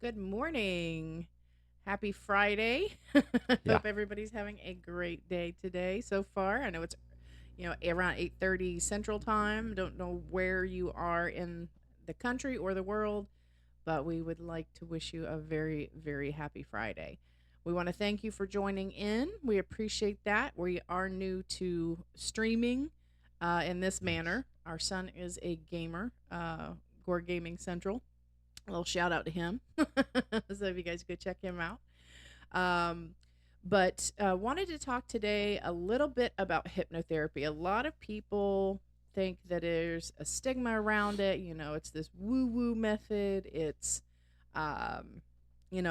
Good morning. Happy Friday. Yeah. Hope everybody's having a great day today so far. I know it's around 8:30 Central Time. Don't know where you are in the country or the world, but we would like to wish you a very very happy Friday. We want to thank you for joining in. We appreciate that. We are new to streaming in this Yes. manner. Our son is a gamer, Gore Gaming Central, a little shout out to him. So if you guys go check him out. Um, but wanted to talk today a little bit about hypnotherapy. A lot of people think that there's a stigma around it. It's this woo woo method. It's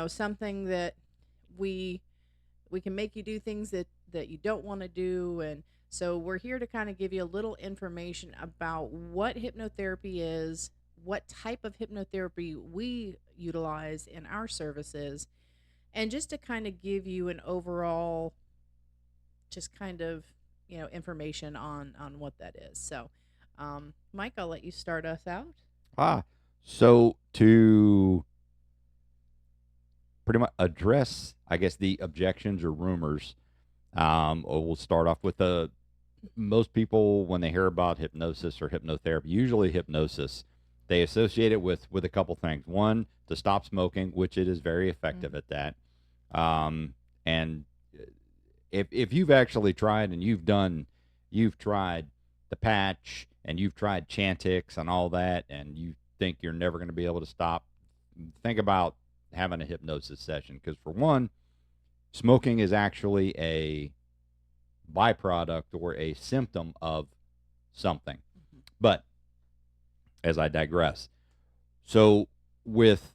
something that we we can make you do things that you don't want to do. And so we're here to kind of give you a little information about what hypnotherapy is, what type of hypnotherapy we utilize in our services, and just to kind of give you an overall just kind of information on what that is. So Mike, I'll let you start us out. So to pretty much address, I guess, the objections or rumors, we'll start off with the most people when they hear about hypnosis or hypnotherapy, usually hypnosis, they associate it with a couple things. One, to stop smoking, which it is very effective Mm-hmm. at that. And if you've actually tried and you've tried the patch and you've tried Chantix and all that, and you think you're never going to be able to stop, think about having a hypnosis session. Because for one, smoking is actually a byproduct or a symptom of something. Mm-hmm. But as I digress, so with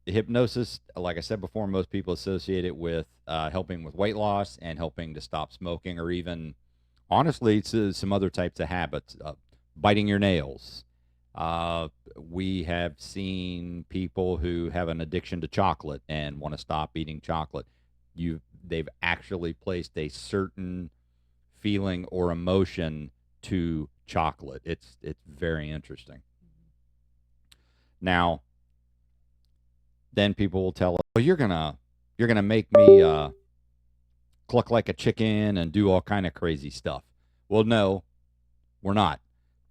hypnosis, like I said before, most people associate it with helping with weight loss and helping to stop smoking, or even honestly, to some other types of habits, biting your nails. We have seen people who have an addiction to chocolate and want to stop eating chocolate. They've actually placed a certain feeling or emotion to chocolate. It's very interesting. Now, then people will tell us, "Well, you're gonna make me cluck like a chicken and do all kind of crazy stuff." Well, no, we're not.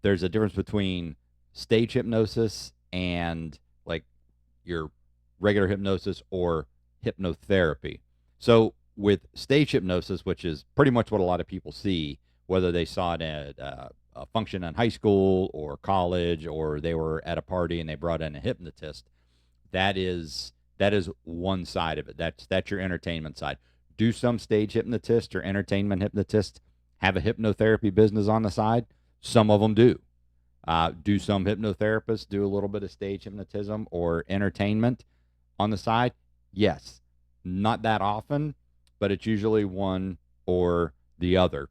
There's a difference between stage hypnosis and like your regular hypnosis or hypnotherapy. So with stage hypnosis, which is pretty much what a lot of people see, whether they saw it at a function in high school or college, or they were at a party and they brought in a hypnotist, that is one side of it. That's your entertainment side. Do some stage hypnotists or entertainment hypnotists have a hypnotherapy business on the side? Some of them do. Do some hypnotherapists do a little bit of stage hypnotism or entertainment on the side? Yes. Not that often, but it's usually one or the other.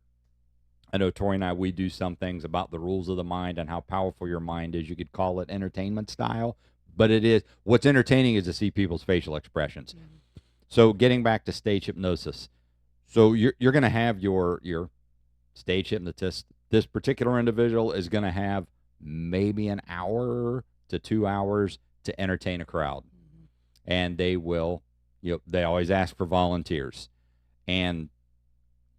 I know Tori and I, we do some things about the rules of the mind and how powerful your mind is. You could call it entertainment style, but it is what's entertaining is to see people's facial expressions. Mm-hmm. So getting back to stage hypnosis. So you're going to have your stage hypnotist. This particular individual is going to have maybe an hour to 2 hours to entertain a crowd, Mm-hmm. and they always ask for volunteers, and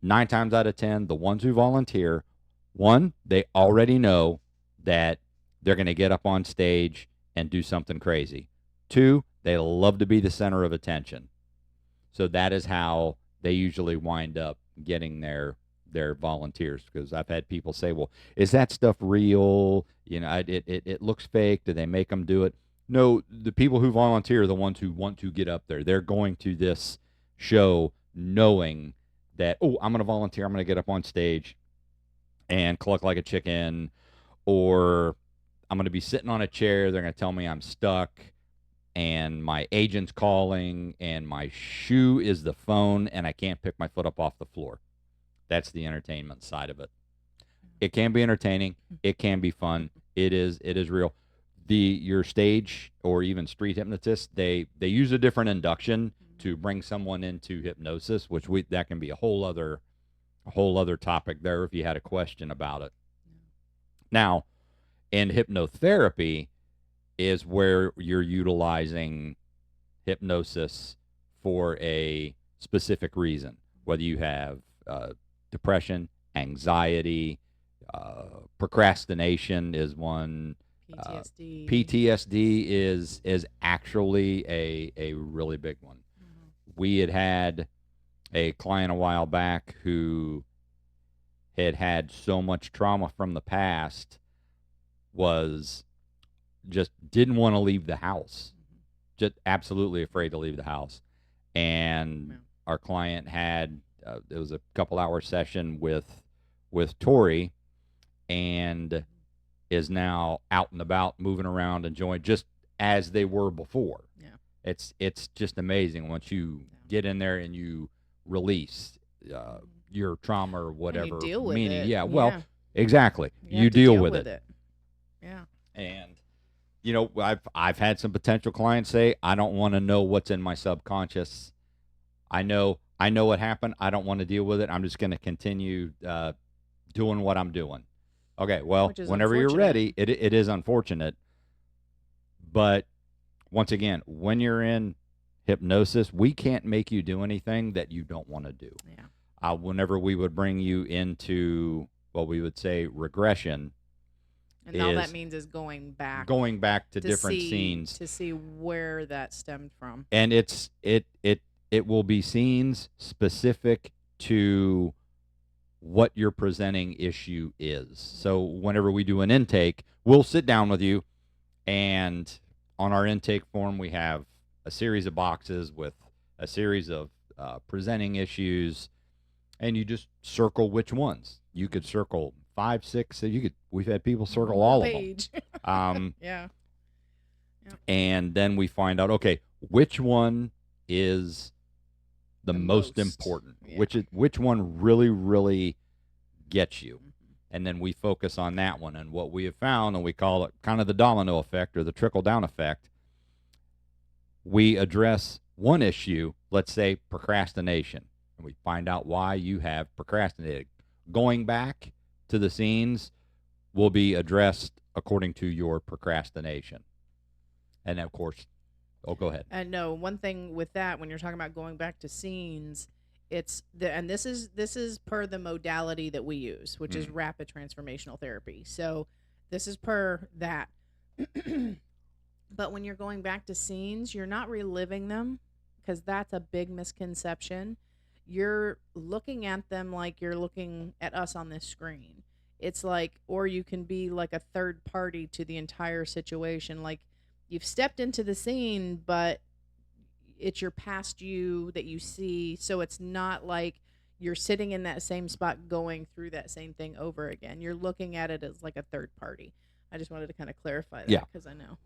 9 times out of 10, the ones who volunteer, one, they already know that they're going to get up on stage and do something crazy. Two, they love to be the center of attention. So that is how they usually wind up getting their volunteers. Because I've had people say, "Well, is that stuff real? It looks fake. Do they make them do it?" No, the people who volunteer are the ones who want to get up there. They're going to this show knowing that, oh, I'm going to volunteer. I'm going to get up on stage and cluck like a chicken, or I'm going to be sitting on a chair. They're going to tell me I'm stuck and my agent's calling and my shoe is the phone and I can't pick my foot up off the floor. That's the entertainment side of it. It can be entertaining. It can be fun. It is real. Your stage or even street hypnotists, they use a different induction to bring someone into hypnosis, which we that can be a whole other topic there if you had a question about it. Now, in hypnotherapy is where you're utilizing hypnosis for a specific reason, whether you have depression, anxiety, procrastination is one. PTSD. PTSD is actually a really big one. We had a client a while back who had so much trauma from the past, was just didn't want to leave the house, just absolutely afraid to leave the house. And our client had it was a couple hour session with Tori, and is now out and about, moving around, enjoying just as they were before. Yeah. It's just amazing once you get in there and you release your trauma or whatever. And you deal with meaning. it. Yeah, well, Yeah. exactly. You You have to deal deal with with it. Yeah. And I've had some potential clients say, I don't want to know what's in my subconscious. I know what happened. I don't want to deal with it. I'm just going to continue doing what I'm doing. Okay, well, whenever you're ready, it is unfortunate. But once again, when you're in hypnosis, we can't make you do anything that you don't want to do. Yeah. Whenever we would bring you into what we would say regression, and all that means is going back to different scenes to see where that stemmed from. And it will be scenes specific to what your presenting issue is. So whenever we do an intake, we'll sit down with you, and on our intake form, we have a series of boxes with a series of presenting issues, and you just circle which ones. You could circle 5, 6. We've had people circle all of them. Yeah. And then we find out, okay, which one is the most important? Yeah. Which one really gets you? And then we focus on that one. And what we have found, and we call it kind of the domino effect or the trickle down effect, we address one issue, let's say procrastination, and we find out why you have procrastinated. Going back to the scenes will be addressed according to your procrastination. And of course, go ahead. And no, one thing with that, when you're talking about going back to scenes, it's and this is per the modality that we use, which is Rapid Transformational Therapy. So this is per that. But when you're going back to scenes, you're not reliving them, because that's a big misconception. You're looking at them like you're looking at us on this screen. It's like, or you can be like a third party to the entire situation. Like, you've stepped into the scene, but it's your past you that you see. So it's not like you're sitting in that same spot going through that same thing over again. You're looking at it as like a third party. I just wanted to kind of clarify that, because I know.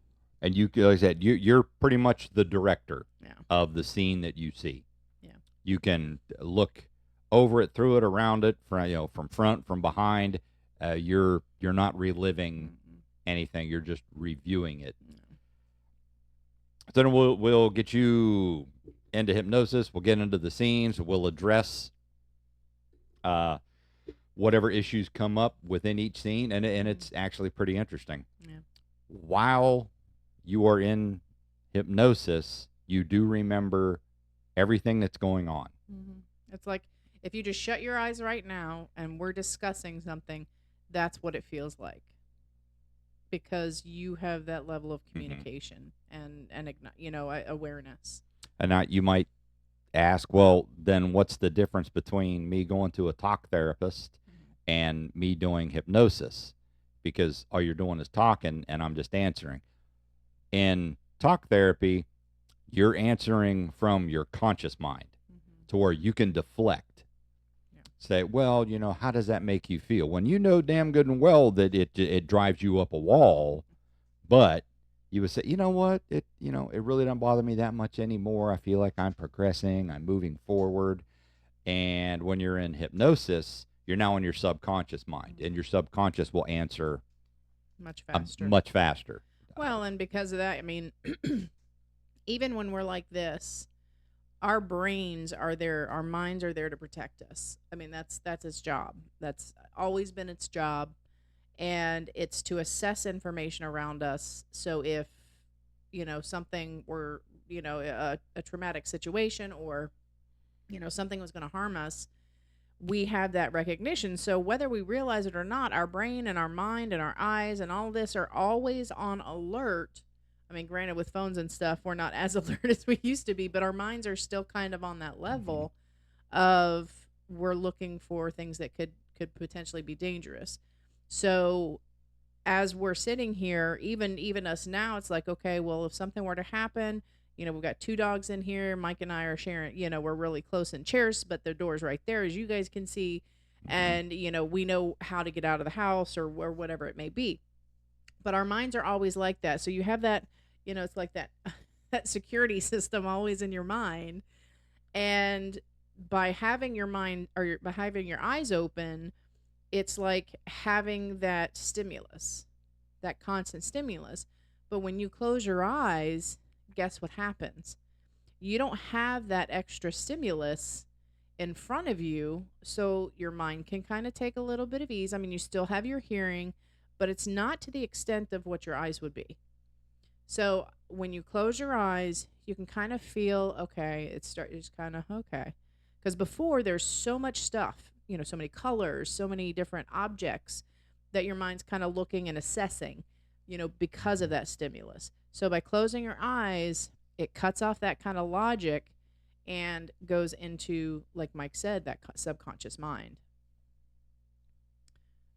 And you, like I said, you're pretty much the director Yeah. of the scene that you see. Yeah. You can look over it, through it, around it, from front, from behind. You're not reliving anything. You're just reviewing it. So then we'll get you into hypnosis. We'll get into the scenes. We'll address whatever issues come up within each scene, and it's actually pretty interesting. Yeah. While you are in hypnosis, you do remember everything that's going on. It's like if you just shut your eyes right now and we're discussing something, that's what it feels like. Because you have that level of communication and awareness. And now you might ask, well, then what's the difference between me going to a talk therapist and me doing hypnosis? Because all you're doing is talking and I'm just answering. In talk therapy, you're answering from your conscious mind to where you can deflect. Say, well, how does that make you feel? When you know damn good and well that it drives you up a wall, but you would say, you know what, it really doesn't bother me that much anymore. I feel like I'm progressing, I'm moving forward. And when you're in hypnosis, you're now in your subconscious mind, and your subconscious will answer much faster. Much faster. Well, and because of that, I mean, even when we're like this, our brains are there, our minds are there to protect us. I mean, that's its job. That's always been its job. And it's to assess information around us. So if, something a traumatic situation, or something was going to harm us, we have that recognition. So whether we realize it or not, our brain and our mind and our eyes and all this are always on alert. I mean, granted, with phones and stuff, we're not as alert as we used to be, but our minds are still kind of on that Mm-hmm. level of, we're looking for things that could potentially be dangerous. So as we're sitting here, even us now, it's like, okay, well, if something were to happen, we've got two dogs in here. Mike and I are sharing, we're really close in chairs, but the door's right there, as you guys can see. Mm-hmm. And, we know how to get out of the house, or whatever it may be. But our minds are always like that. So you have that, it's like that, that security system always in your mind. And by having your mind, by having your eyes open, it's like having that stimulus, that constant stimulus. But when you close your eyes, guess what happens? You don't have that extra stimulus in front of you, so your mind can kind of take a little bit of ease. I mean, you still have your hearing, but it's not to the extent of what your eyes would be. So when you close your eyes, you can kind of feel, okay, it's kind of okay. Because before, there's so much stuff, so many colors, so many different objects that your mind's kind of looking and assessing, because of that stimulus. So by closing your eyes, it cuts off that kind of logic and goes into, like Mike said, that subconscious mind.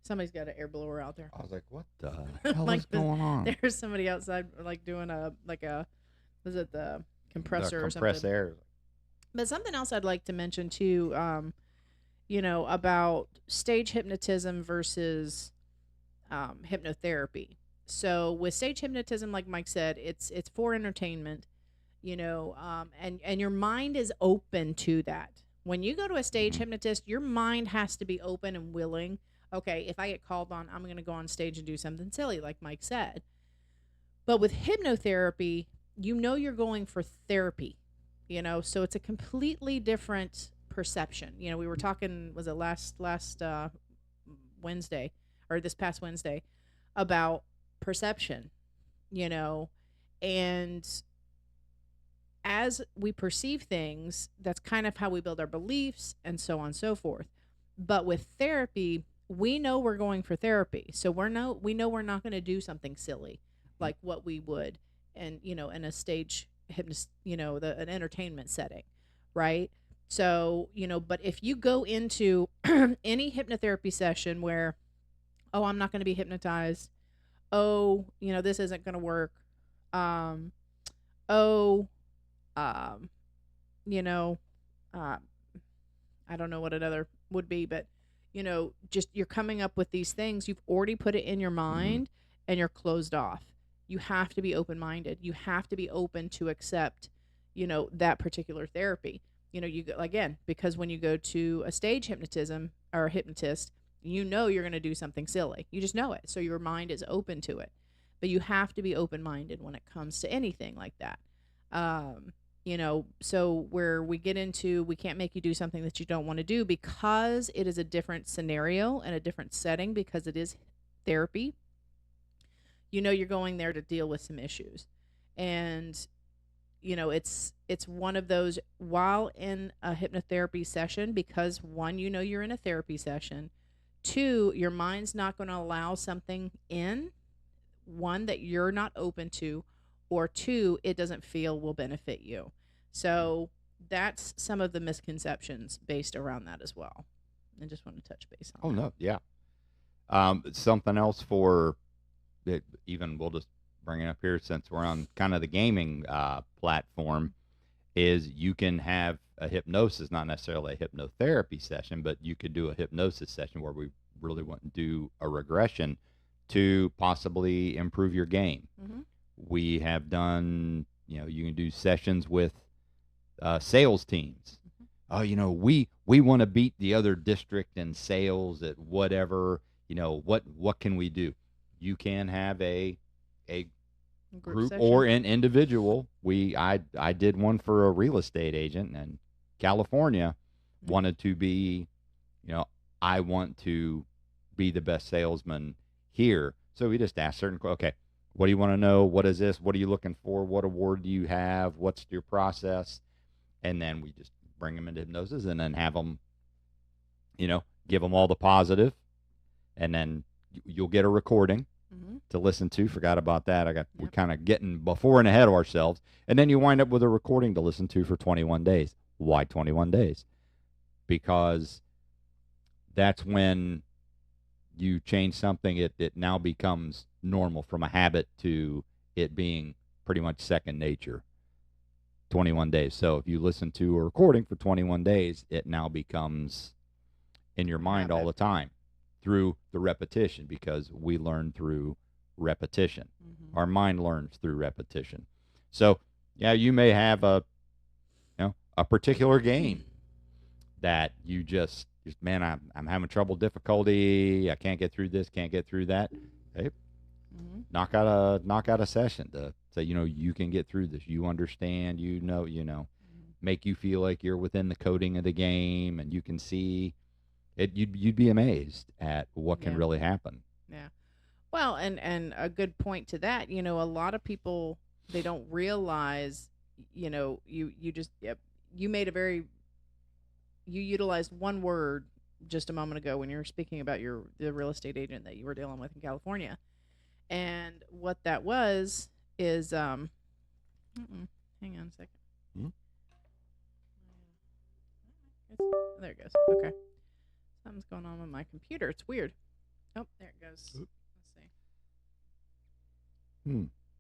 Somebody's got an air blower out there. I was like, what the hell is Like going on? there's somebody outside, like doing was it the The compressor or compressed something? air. But something else I'd like to mention too, about stage hypnotism versus hypnotherapy. So with stage hypnotism, like Mike said, it's for entertainment, and your mind is open to that. When you go to a stage Mm-hmm. hypnotist, your mind has to be open and willing. Okay, if I get called on, I'm going to go on stage and do something silly, like Mike said. But with hypnotherapy, you're going for therapy, so it's a completely different perception. We were talking, was it last Wednesday, or this past Wednesday, about perception, you know, and as we perceive things, that's kind of how we build our beliefs and so on and so forth. But with therapy, we know we're going for therapy. So we know we're not going to do something silly like what we would, and in a stage hypnotist, an entertainment setting, right? So, but if you go into any hypnotherapy session where, oh, I'm not going to be hypnotized. Oh, this isn't going to work. Um, oh, um, you know, uh, I don't know what another would be, but just you're coming up with these things. You've already put it in your Mm-hmm. mind and you're closed off. You have to be open minded. You have to be open to accept, that particular therapy. You go again, because when you go to a stage hypnotism or a hypnotist, you're going to do something silly. You just know it. So your mind is open to it. But you have to be open minded when it comes to anything like that. Um, so where we get into, we can't make you do something that you don't want to do, because it is a different scenario and a different setting, because it is therapy. You're going there to deal with some issues. And it's one of those, while in a hypnotherapy session, because one, you're in a therapy session. Two, your mind's not going to allow something in, one, that you're not open to, or two, it doesn't feel will benefit you. So that's some of the misconceptions based around that as well. I just want to touch base Oh on that. no, yeah. Something else for that, even we'll just bring it up here since we're on kind of the gaming platform, is you can have a hypnosis, not necessarily a hypnotherapy session, but you could do a hypnosis session where we really want to do a regression to possibly improve your game. Mm-hmm. We have done, you can do sessions with sales teams. Mm-hmm. Oh, we want to beat the other district in sales at whatever. What can we do? You can have a Group group session. or an individual. I did one for a real estate agent in California. Mm-hmm. Wanted to be, I want to be the best salesman here. So we just asked certain, okay, What do you want to know? What is this? What are you looking for? What award do you have? What's your process? And then we just bring them into hypnosis and then have them, give them all the positive, and then you'll get a recording to listen to. Forgot about that. We're kind of getting before and ahead of ourselves. And then you wind up with a recording to listen to for 21 days. Why 21 days? Because that's when you change something, it now becomes normal from a habit to it being pretty much second nature. 21 days. So if you listen to a recording for 21 days, it now becomes in your mind all the time through the repetition, because we learn through repetition. Our mind learns through repetition. So yeah, you may have a particular game that you just man, I'm having difficulty. I can't get through this, can't get through that. Hey, knock out a session to say, you can get through this. You understand, make you feel like you're within the coding of the game, and you can see it. You'd be amazed at what can really happen. Yeah. Well, and a good point to that, a lot of people, they don't realize, you utilized one word just a moment ago when you were speaking about the real estate agent that you were dealing with in California. And what that was is, hang on a second. There it goes. Okay. Something's going on with my computer. It's weird. Oh, there it goes. Let's see.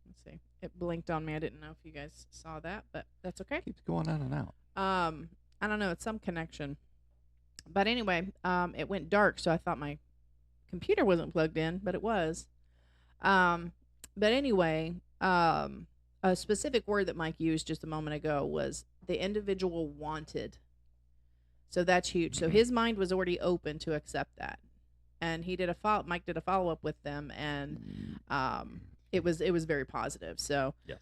Let's see. It blinked on me. I didn't know if you guys saw that, but that's okay. Keeps going in and out. I don't know. It's some connection. But anyway, it went dark, so I thought my computer wasn't plugged in, but it was. But anyway, a specific word that Mike used just a moment ago was the individual wanted. So that's huge. So his mind was already open to accept that, and Mike did a follow up with them, and it was very positive. So yes.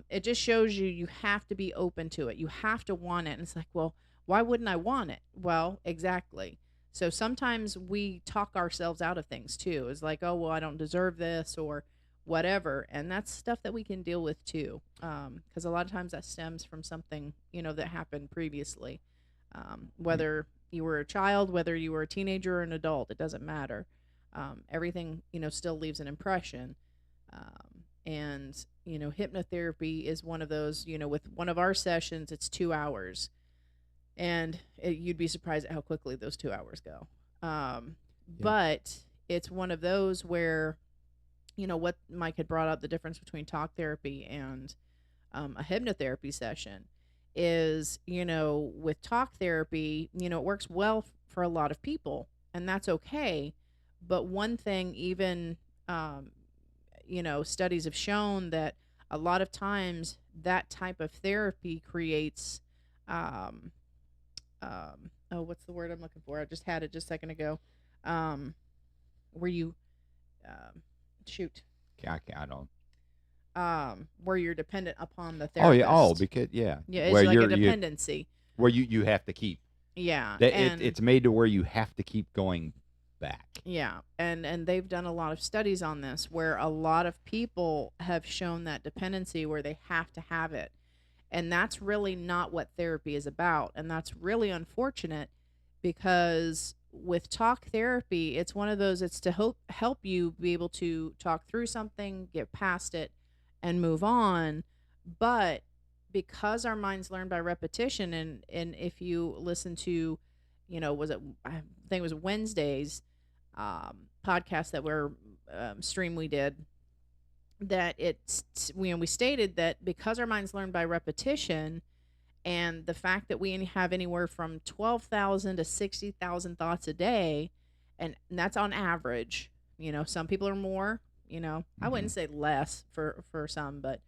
It just shows you have to be open to it. You have to want it, and it's like, well, why wouldn't I want it? Well, exactly. So sometimes we talk ourselves out of things too. It's like, oh, well, I don't deserve this or whatever. And that's stuff that we can deal with too. Because a lot of times that stems from something, that happened previously. Whether you were a child, whether you were a teenager or an adult, it doesn't matter. Everything, still leaves an impression. And hypnotherapy is one of those, with one of our sessions, it's 2 hours. And you'd be surprised at how quickly those 2 hours go. But it's one of those where, what Mike had brought up, the difference between talk therapy and a hypnotherapy session is, with talk therapy, it works well for a lot of people, and that's okay. But one thing, even, studies have shown that a lot of times that type of therapy creates, what's the word I'm looking for? I just had it just a second ago. Where you, I don't. Where you're dependent upon the Oh therapist. yeah. Oh, because yeah. It's where like a dependency. Where you have to keep. Yeah. It's made to where you have to keep going back. Yeah, and they've done a lot of studies on this where a lot of people have shown that dependency where they have to have it. And that's really not what therapy is about. And that's really unfortunate because with talk therapy, it's one of those, it's to help you be able to talk through something, get past it, and move on. But because our minds learn by repetition, and if you listen to, I think it was Wednesday's podcast that stream we did, that we stated that because our minds learn by repetition, and the fact that we have anywhere from 12,000 to 60,000 thoughts a day, and that's on average. Some people are more. I wouldn't say less for some, but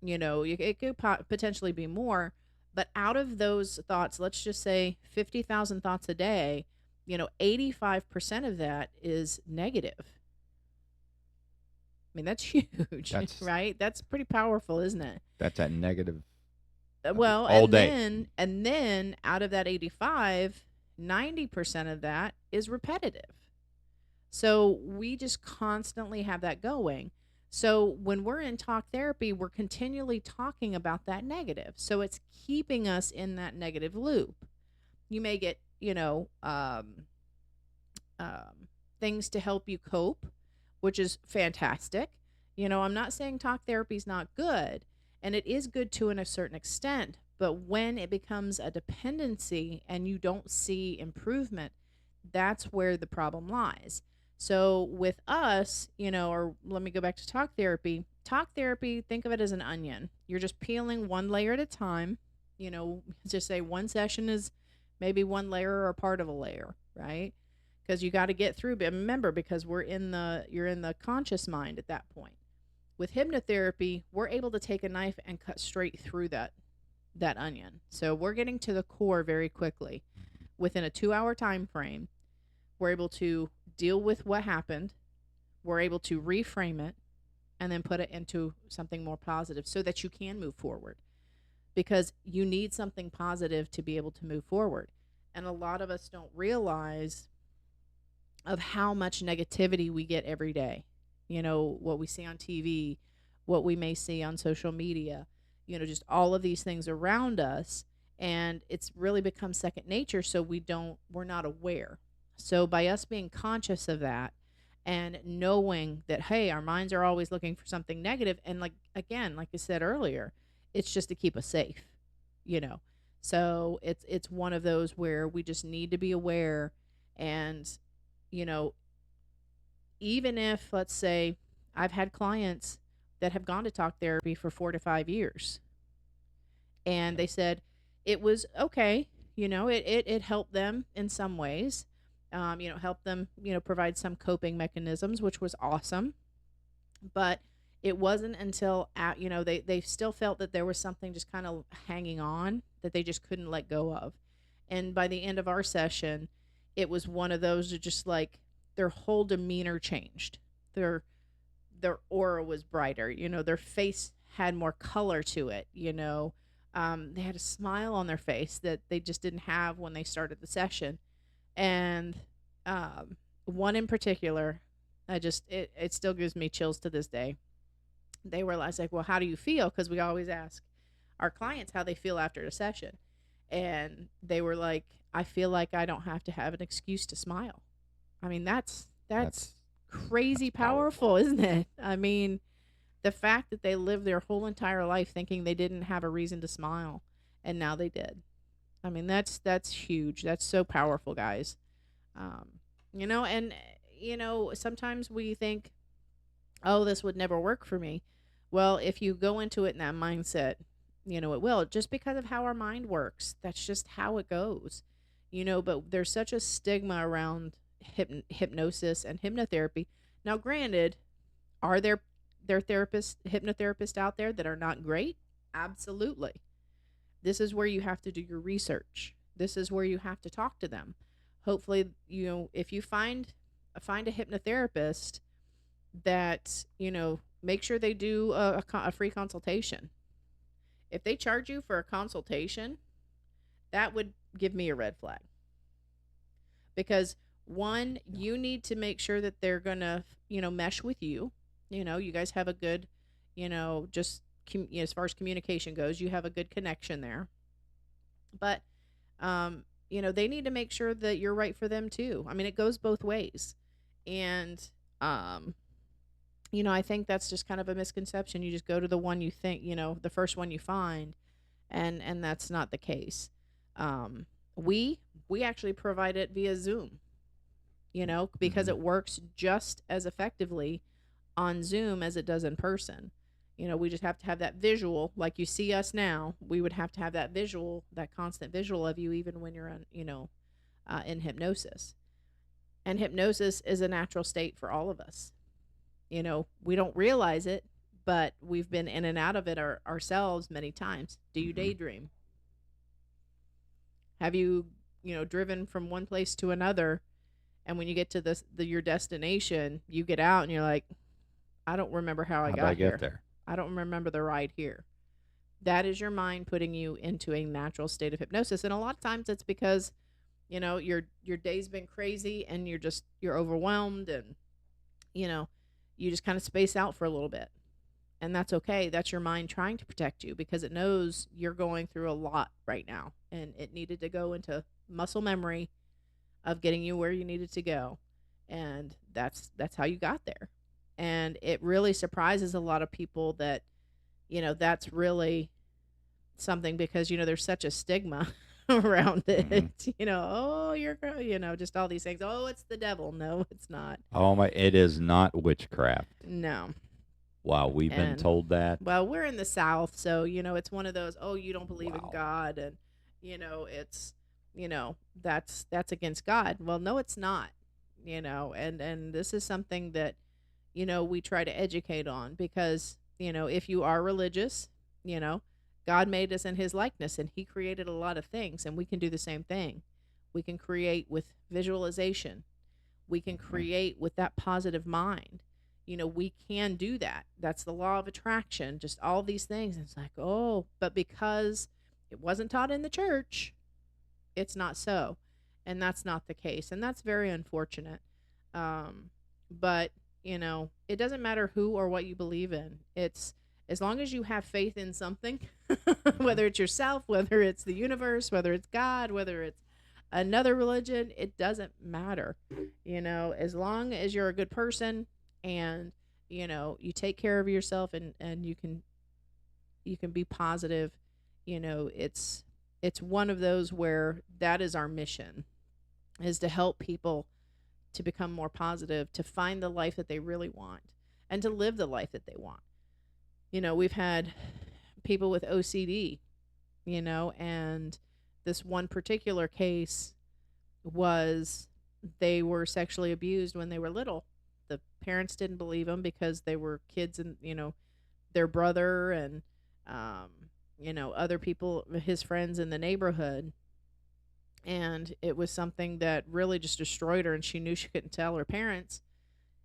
it could potentially be more. But out of those thoughts, let's just say 50,000 thoughts a day, 85% of that is negative. I mean, that's huge, right? That's pretty powerful, isn't it? That's that negative. Well, all day. Then out of that 85, 90% of that is repetitive. So we just constantly have that going. So when we're in talk therapy, we're continually talking about that negative. So it's keeping us in that negative loop. You may get, things to help you cope, which is fantastic. I'm not saying talk therapy is not good, and it is good to a certain extent. But when it becomes a dependency and you don't see improvement, that's where the problem lies. So with us, or let me go back to talk therapy. Talk therapy, think of it as an onion. You're just peeling one layer at a time. Just say one session is maybe one layer or part of a layer, right? Because you got to get through. But remember, because you're in the conscious mind at that point. With hypnotherapy, we're able to take a knife and cut straight through that onion. So we're getting to the core very quickly. Within a 2-hour time frame, we're able to deal with what happened. We're able to reframe it and then put it into something more positive so that you can move forward. Because you need something positive to be able to move forward. And a lot of us don't realize of how much negativity we get every day. What we see on TV, what we may see on social media, just all of these things around us. And it's really become second nature. So we're not aware. So by us being conscious of that and knowing that, hey, our minds are always looking for something negative, and like I said earlier, it's just to keep us safe, you know. So it's one of those where we just need to be aware. And you know, even if, let's say, I've had clients that have gone to talk therapy for 4 to 5 years, and they said it was okay. It helped them in some ways. Helped them, provide some coping mechanisms, which was awesome. But it wasn't until, they still felt that there was something just kind of hanging on that they just couldn't let go of. And by the end of our session, it was one of those that just like their whole demeanor changed. Their aura was brighter. Their face had more color to it. They had a smile on their face that they just didn't have when they started the session. And one in particular, it still gives me chills to this day. They were like, well, how do you feel? Because we always ask our clients how they feel after a session. And they were like, I feel like I don't have to have an excuse to smile. I mean, that's crazy That's powerful. powerful, isn't it? I mean, the fact that they lived their whole entire life thinking they didn't have a reason to smile, and now they did. I mean, that's huge. That's so powerful, guys. Um, and sometimes we think, oh, this would never work for me. Well, if you go into it in that mindset, it will, just because of how our mind works. That's just how it goes. But there's such a stigma around hypnosis and hypnotherapy. Now, granted, are there therapists, hypnotherapists out there that are not great? Absolutely. This is where you have to do your research. This is where you have to talk to them. Hopefully, if you find a hypnotherapist that, make sure they do a free consultation. If they charge you for a consultation, that would give me a red flag. Because one, you need to make sure that they're going to, mesh with you. You guys have a good, just as far as communication goes, you have a good connection there. But, they need to make sure that you're right for them too. I mean, it goes both ways. And, I think that's just kind of a misconception. You just go to the one you think, the first one you find, and that's not the case. Um, we actually provide it via Zoom, because Mhm. it works just as effectively on Zoom as it does in person. We just have to have that visual, like you see us now. We would have to have that visual, that constant visual of you, even when you're in hypnosis. And hypnosis is a natural state for all of us. We don't realize it, but we've been in and out of it ourselves many times. Do you Mhm. daydream? Have you, driven from one place to another, and when you get to your destination, you get out and you're like, I don't remember how I How'd I got get here. there? I don't remember the ride here. That is your mind putting you into a natural state of hypnosis. And a lot of times it's because your day's been crazy and you're overwhelmed, and you know, you just kind of space out for a little bit. And that's okay. That's your mind trying to protect you because it knows you're going through a lot right now, and it needed to go into muscle memory of getting you where you needed to go. And that's how you got there. And it really surprises a lot of people that, that's really something, because there's such a stigma around Mhm. it. Oh, just all these things. Oh, it's the devil. No, it's not. Oh my! It is not witchcraft. No. Wow, we've been And told that. well, we're in the South, so it's one of those, oh, you don't believe in Wow. God, and it's that's against God. Well, no, it's not. And this is something that we try to educate on, because if you are religious, you know God made us in his likeness, and he created a lot of things, and we can do the same thing. We can create with visualization. We can Mhm. create with that positive mind. We can do that. That's the law of attraction, just all these things. It's like, oh, but because it wasn't taught in the church, it's not so. And that's not the case. And that's very unfortunate. But, it doesn't matter who or what you believe in. It's as long as you have faith in something, Mhm. whether it's yourself, whether it's the universe, whether it's God, whether it's another religion, it doesn't matter. As long as you're a good person, and you take care of yourself, and you can be positive. It's one of those where that is our mission, is to help people to become more positive, to find the life that they really want, and to live the life that they want. We've had people with OCD, and this one particular case was, they were sexually abused when they were little. The parents didn't believe them because they were kids, and their brother, and um, other people, his friends in the neighborhood. And it was something that really just destroyed her, and she knew she couldn't tell her parents.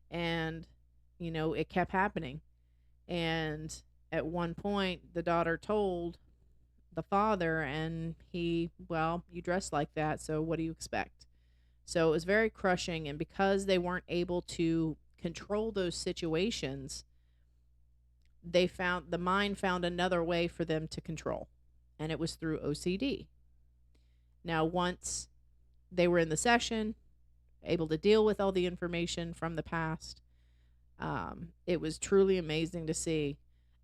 And it kept happening. And at one point, the daughter told the father, and he, well, you dress like that, so what do you expect? So it was very crushing. And because they weren't able to control those situations, the mind found another way for them to control, and it was through OCD. Now, once they were in the session, able to deal with all the information from the past, it was truly amazing to see,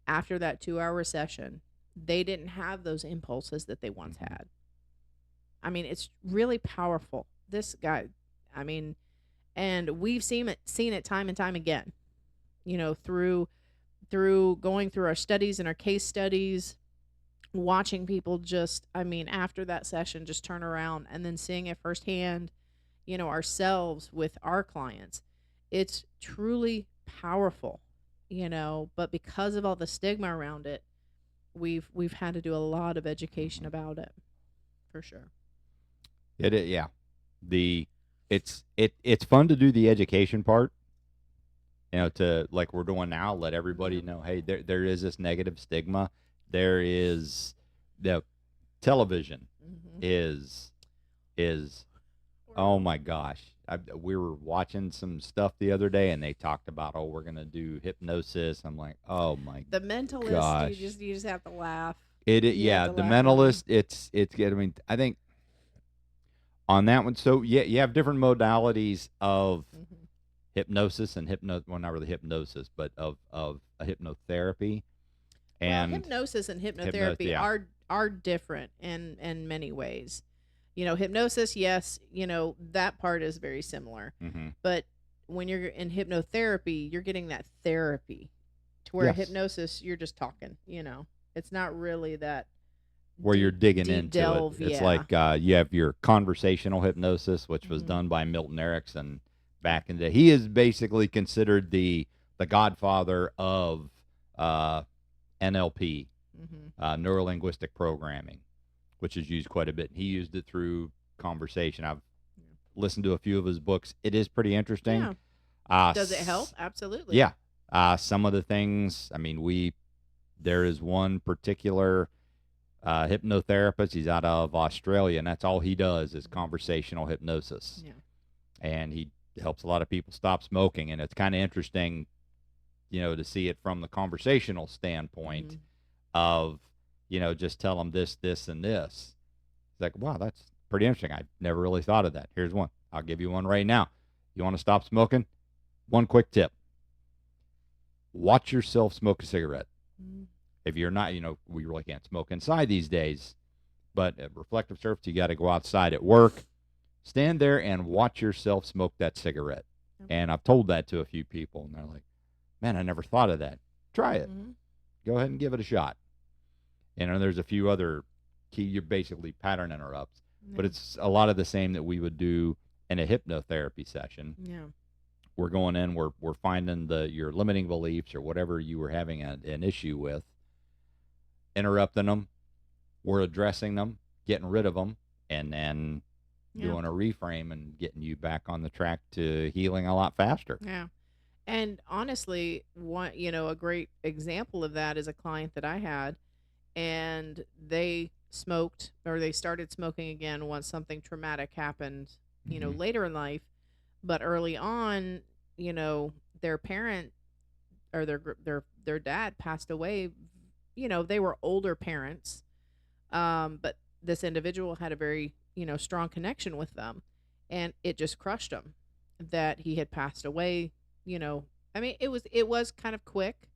after that 2-hour session, they didn't have those impulses that they once Mhm. had. I mean, it's really powerful. This guy, I mean, and we've seen it time and time again. Through going through our studies and our case studies, watching people just, I mean, after that session, just turn around, and then seeing it firsthand, ourselves with our clients. It's truly powerful, but because of all the stigma around it, we've had to do a lot of education Mhm. about it, for sure. Yeah. The it's fun to do the education part, to like we're doing now, let everybody Mhm. know, hey, there is this negative stigma. There is the television Mhm. is oh Horrible. my gosh. We were watching some stuff the other day, and they talked about, oh, we're gonna do hypnosis. I'm like, oh my The mentalist, you gosh. just you just have to laugh. It You have yeah, to the laugh at them. mentalist, it's good. I mean, I think on that one, so yeah, you have different modalities of Mhm. hypnosis and well, not really hypnosis, but of a hypnotherapy Well, and hypnosis and hypnosis. hypnotherapy Yeah. are different in many ways. Hypnosis, yes, that part is very similar. Mm-hmm. But when you're in hypnotherapy, you're getting that therapy. To where Yes. hypnosis, you're just talking. It's not really that Where you're deep digging deep into it. delve, It's yeah. like you have your conversational hypnosis, which was Mhm. done by Milton Erickson back in the day. He is basically considered the godfather of uh, NLP, Mhm. neuro linguistic programming, which is used quite a bit. He used it through conversation. I've listened to a few of his books. It is pretty interesting. Yeah. Uh, Does it help? s- Absolutely. yeah. Some of the things. I mean, there is one particular hypnotherapist. He's out of Australia, and that's all he does is conversational hypnosis. Yeah. And he helps a lot of people stop smoking. And it's kind of interesting, to see it from the conversational standpoint Mhm. of, just tell them this, this, and this. It's like, wow, that's pretty interesting. I never really thought of that. Here's one. I'll give you one right now. You want to stop smoking? One quick tip. Watch yourself smoke a cigarette. Mhm. If you're not, we really can't smoke inside these days, but at reflective surface, you got to go outside at work. Stand there and watch yourself smoke that cigarette. Yep. And I've told that to a few people, and they're like, man, I never thought of that. Try it. Mhm. Go ahead and give it a shot. And there's a few other key, you're basically pattern interrupts, but Yeah. it's a lot of the same that we would do in a hypnotherapy session. Yeah. We're going in, we're finding your limiting beliefs or whatever you were having an issue with, interrupting them, we're addressing them, getting rid of them, and then Yeah. doing a reframe and getting you back on the track to healing a lot faster. Yeah. And honestly, a great example of that is a client that I had, and they smoked or they started smoking again once something traumatic happened, Mhm. later in life. But early on, their parent or their dad passed away. They were older parents, but this individual had a very strong connection with them, and it just crushed him that he had passed away. You know, I mean, it was kind of quick,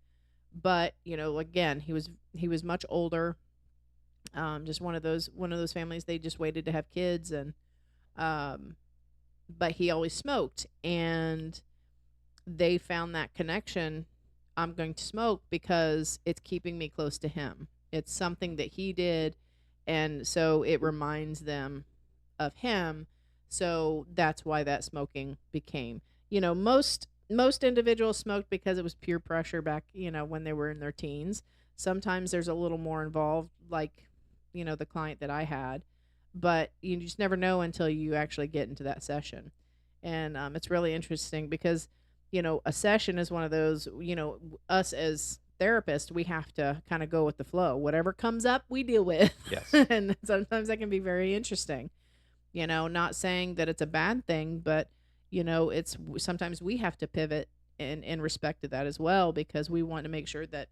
but again, he was much older. Just one of those families. They just waited to have kids, and um, but he always smoked, and they found that connection. I'm going to smoke because it's keeping me close to him. It's something that he did, and so it reminds them of him. So that's why that smoking became. Most individuals smoked because it was peer pressure back, when they were in their teens. Sometimes there's a little more involved, like, the client that I had, but you just never know until you actually get into that session. And it's really interesting because a session is one of those, us as therapists, we have to kind of go with the flow. Whatever comes up, we deal with. Yes. And sometimes that can be very interesting. Not saying that it's a bad thing, but it's sometimes we have to pivot in respect to that as well, because we want to make sure that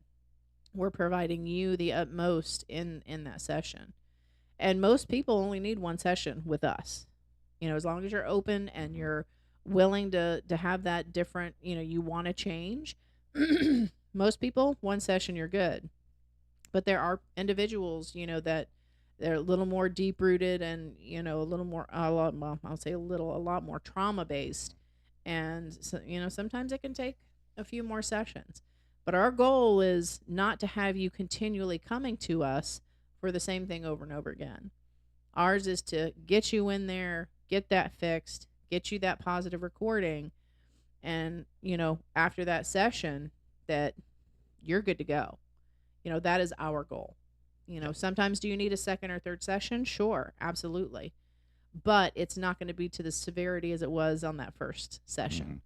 we're providing you the utmost in that session. And most people only need one session with us. As long as you're open and you're willing to have that different, you want to change. Most people, one session, you're good. But there are individuals, that they're a little more deep rooted, and a little more, well, I'll say a lot more trauma based. And so, sometimes it can take a few more sessions. But our goal is not to have you continually coming to us for the same thing over and over again. Ours is to get you in there, get that fixed, get you that positive recording, and after that session, that you're good to go. That is our goal. Sometimes do you need a second or third session? Sure, absolutely. But it's not going to be to the severity as it was on that first session. Mhm.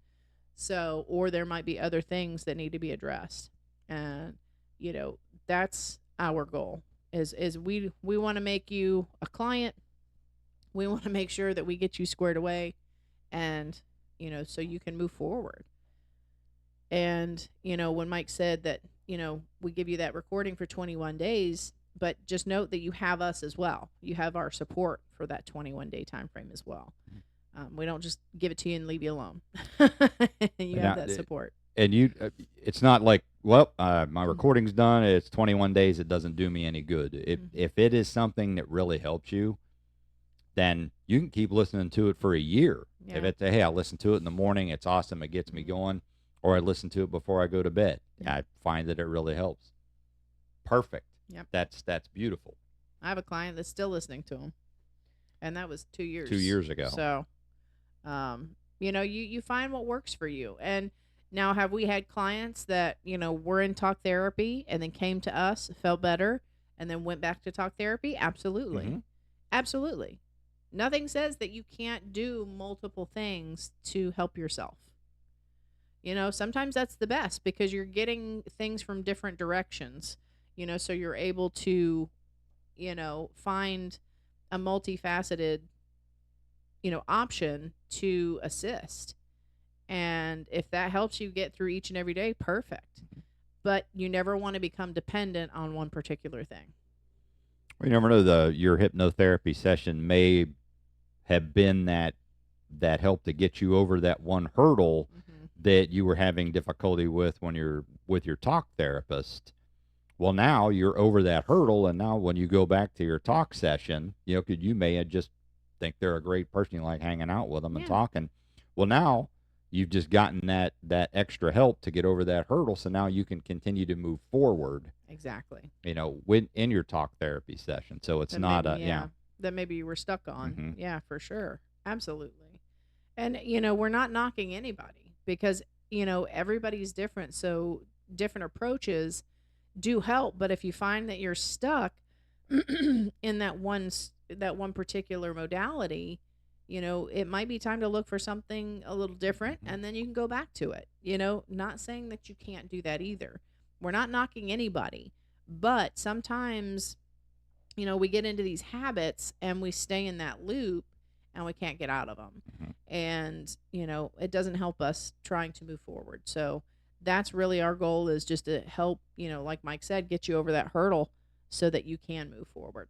So, or there might be other things that need to be addressed. And, that's our goal is we want to make you a client. We want to make sure that we get you squared away, and, so you can move forward. And, when Mike said that, we give you that recording for 21 days, but just note that you have us as well. You have our support for that 21-day time frame as well. We don't just give it to you and leave you alone. You have that support. And it's not like, well, my recording's done. It's 21 days. It doesn't do me any good. If it is something that really helps you, then you can keep listening to it for a year. Yeah. If it's, hey, I listen to it in the morning, it's awesome, it gets me going, or I listen to it before I go to bed. Yeah. I find that it really helps. Perfect. Yep. That's beautiful. I have a client that's still listening to him, and that was 2 years. 2 years ago. So, you find what works for you. And now, have we had clients that were in talk therapy and then came to us, felt better, and then went back to talk therapy? Absolutely. Mhm. Absolutely. Nothing says that you can't do multiple things to help yourself. Sometimes that's the best because you're getting things from different directions, so you're able to find a multifaceted, option to assist. And if that helps you get through each and every day, perfect. But you never want to become dependent on one particular thing. You never know, your hypnotherapy session may have been that help to get you over that one hurdle that you were having difficulty with when you're with your talk therapist. Well, now you're over that hurdle, and now when you go back to your talk session, because you may have just think they're a great person, you like hanging out with them and talking. Well, now you've just gotten that extra help to get over that hurdle, so now you can continue to move forward. Exactly. In your talk therapy session. So it's not that maybe you were stuck on. Yeah, for sure. Absolutely. And we're not knocking anybody because everybody's different, so different approaches do help. But if you find that you're stuck in that one particular modality, it might be time to look for something a little different, and then you can go back to it. Not saying that you can't do that either. We're not knocking anybody, but sometimes we get into these habits and we stay in that loop and we can't get out of them. And it doesn't help us trying to move forward. So that's really our goal, is just to help, like Mike said, get you over that hurdle so that you can move forward.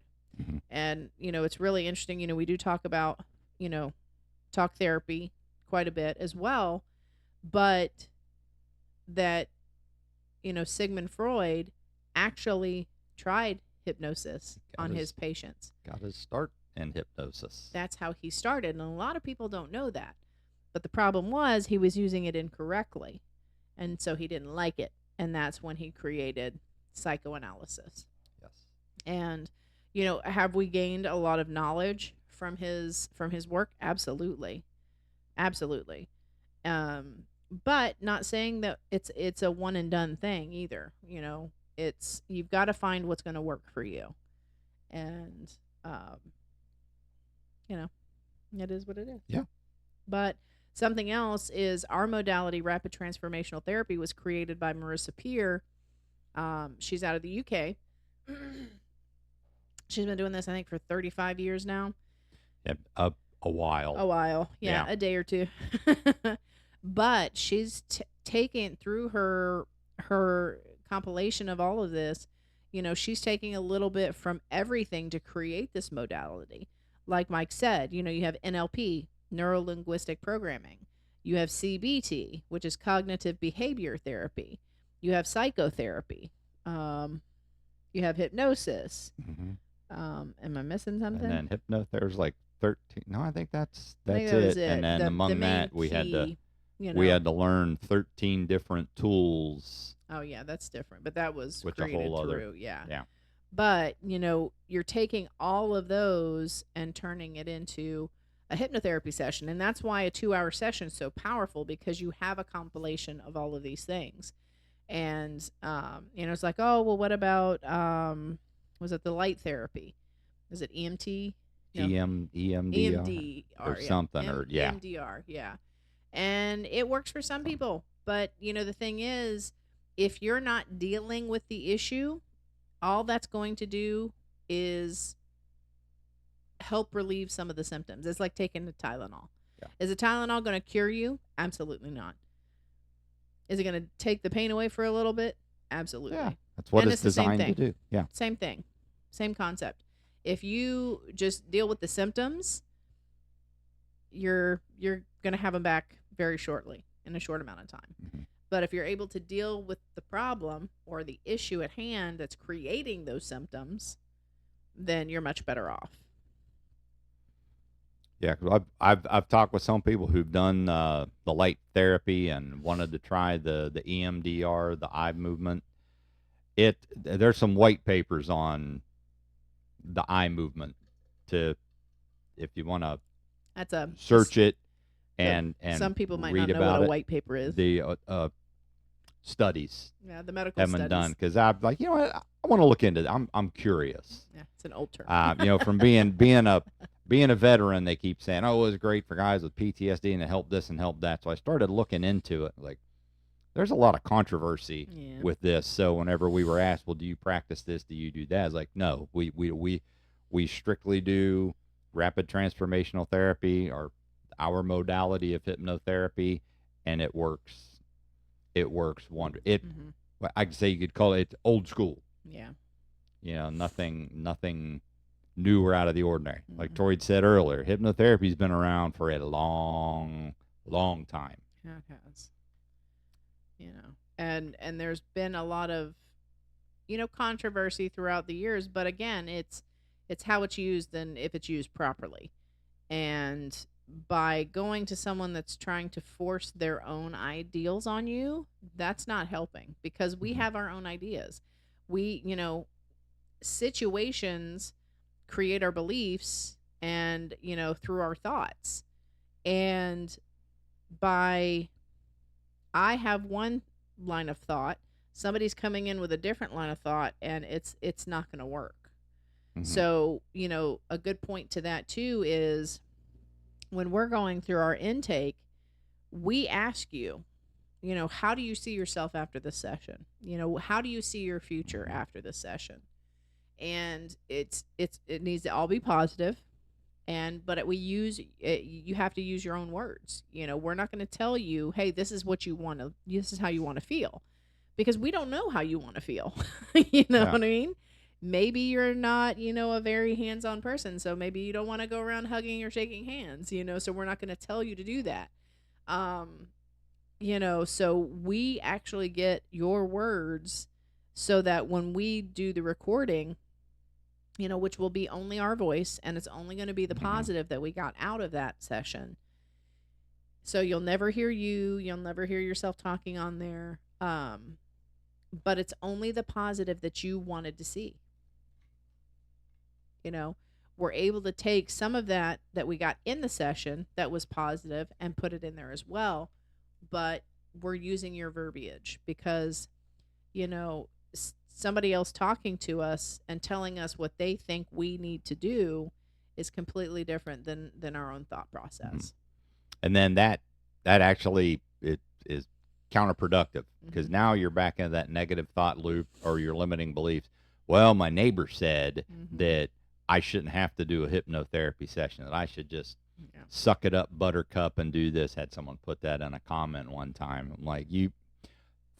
And it's really interesting. We do talk about talk therapy quite a bit as well, but that Sigmund Freud actually tried hypnosis on his patients. Got his start in hypnosis. That's how he started, and a lot of people don't know that. But the problem was he was using it incorrectly, and so he didn't like it, and that's when he created psychoanalysis. Yes. And have we gained a lot of knowledge from his work? Absolutely. But not saying that it's a one and done thing either. It's, you've got to find what's going to work for you, and it is what it is. Yeah. But something else is our modality, Rapid Transformational Therapy, was created by Marissa Peer. She's out of the UK. She's been doing this, I think, for 35 years now. Yeah, a while. Yeah, a day or two. But she's taken through her compilation of all of this. She's taking a little bit from everything to create this modality. Like Mike said, you have NLP, neuro-linguistic programming. You have CBT, which is cognitive behavior therapy. You have psychotherapy. You have hypnosis. Am I missing something? And then hypnotherapy, like 13. No, I think that's it. And then among that, we had to learn 13 different tools. Oh yeah, that's different. But that was which created a whole through, other, yeah. But you're taking all of those and turning it into a hypnotherapy session, and that's why a 2-hour session is so powerful, because you have a compilation of all of these things. And it's like, oh well, what about was it the light therapy? Is it EMT? No. EMDR or something, EMDR, yeah. And it works for some people, but the thing is, if you're not dealing with the issue, all that's going to do is help relieve some of the symptoms. It's like taking the Tylenol. Yeah. Is a Tylenol going to cure you? Absolutely not. Is it going to take the pain away for a little bit? Absolutely. Yeah, that's what it's designed to do. Yeah. Same thing. Same concept. If you just deal with the symptoms, you're going to have them back very shortly, in a short amount of time. But if you're able to deal with the problem or the issue at hand that's creating those symptoms, then you're much better off. Yeah, cause I've talked with some people who've done the light therapy and wanted to try the EMDR, the eye movement. There's some white papers on the eye movement if you want to search it and some people might read not know about what a white paper is. The studies, the medical haven't studies done, because I'm like, what, I want to look into that. I'm curious. Yeah, it's an old term. From being a veteran, they keep saying, oh, it was great for guys with PTSD and it helped this and helped that. So I started looking into it. Like, there's a lot of controversy Yeah. with this. So whenever we were asked, well, do you practice this? Do you do that? It's like, no, we strictly do rapid transformational therapy, or our modality of hypnotherapy, and it works. It works wonder. Mm-hmm. I could say you could call it old school. Yeah. Nothing new or out of the ordinary. Mm-hmm. Like Tori said earlier, hypnotherapy's been around for a long, long time. Yeah, it has. And there's been a lot of controversy throughout the years, but again, it's how it's used and if it's used properly. And by going to someone that's trying to force their own ideals on you, that's not helping, because we have our own ideas. We, situations create our beliefs, and through our thoughts. And by I have one line of thought, somebody's coming in with a different line of thought, and it's not going to work. So, a good point to that too is when we're going through our intake, we ask you, how do you see yourself after this session? How do you see your future after this session? And it needs to all be positive. But you have to use your own words. We're not going to tell you, hey, this is how you want to feel, because we don't know how you want to feel. Yeah. What I mean? Maybe you're not, a very hands-on person, so maybe you don't want to go around hugging or shaking hands, so we're not going to tell you to do that. So we actually get your words so that when we do the recording, which will be only our voice, and it's only going to be the positive that we got out of that session. So you'll never hear you'll never hear yourself talking on there. But it's only the positive that you wanted to see. We're able to take some of that we got in the session that was positive and put it in there as well. But we're using your verbiage because, somebody else talking to us and telling us what they think we need to do is completely different than our own thought process. And then that actually it is counterproductive, because now you're back into that negative thought loop or your limiting beliefs. Well, my neighbor said that I shouldn't have to do a hypnotherapy session, that I should just suck it up, buttercup, and do this. Had someone put that in a comment one time. I'm like,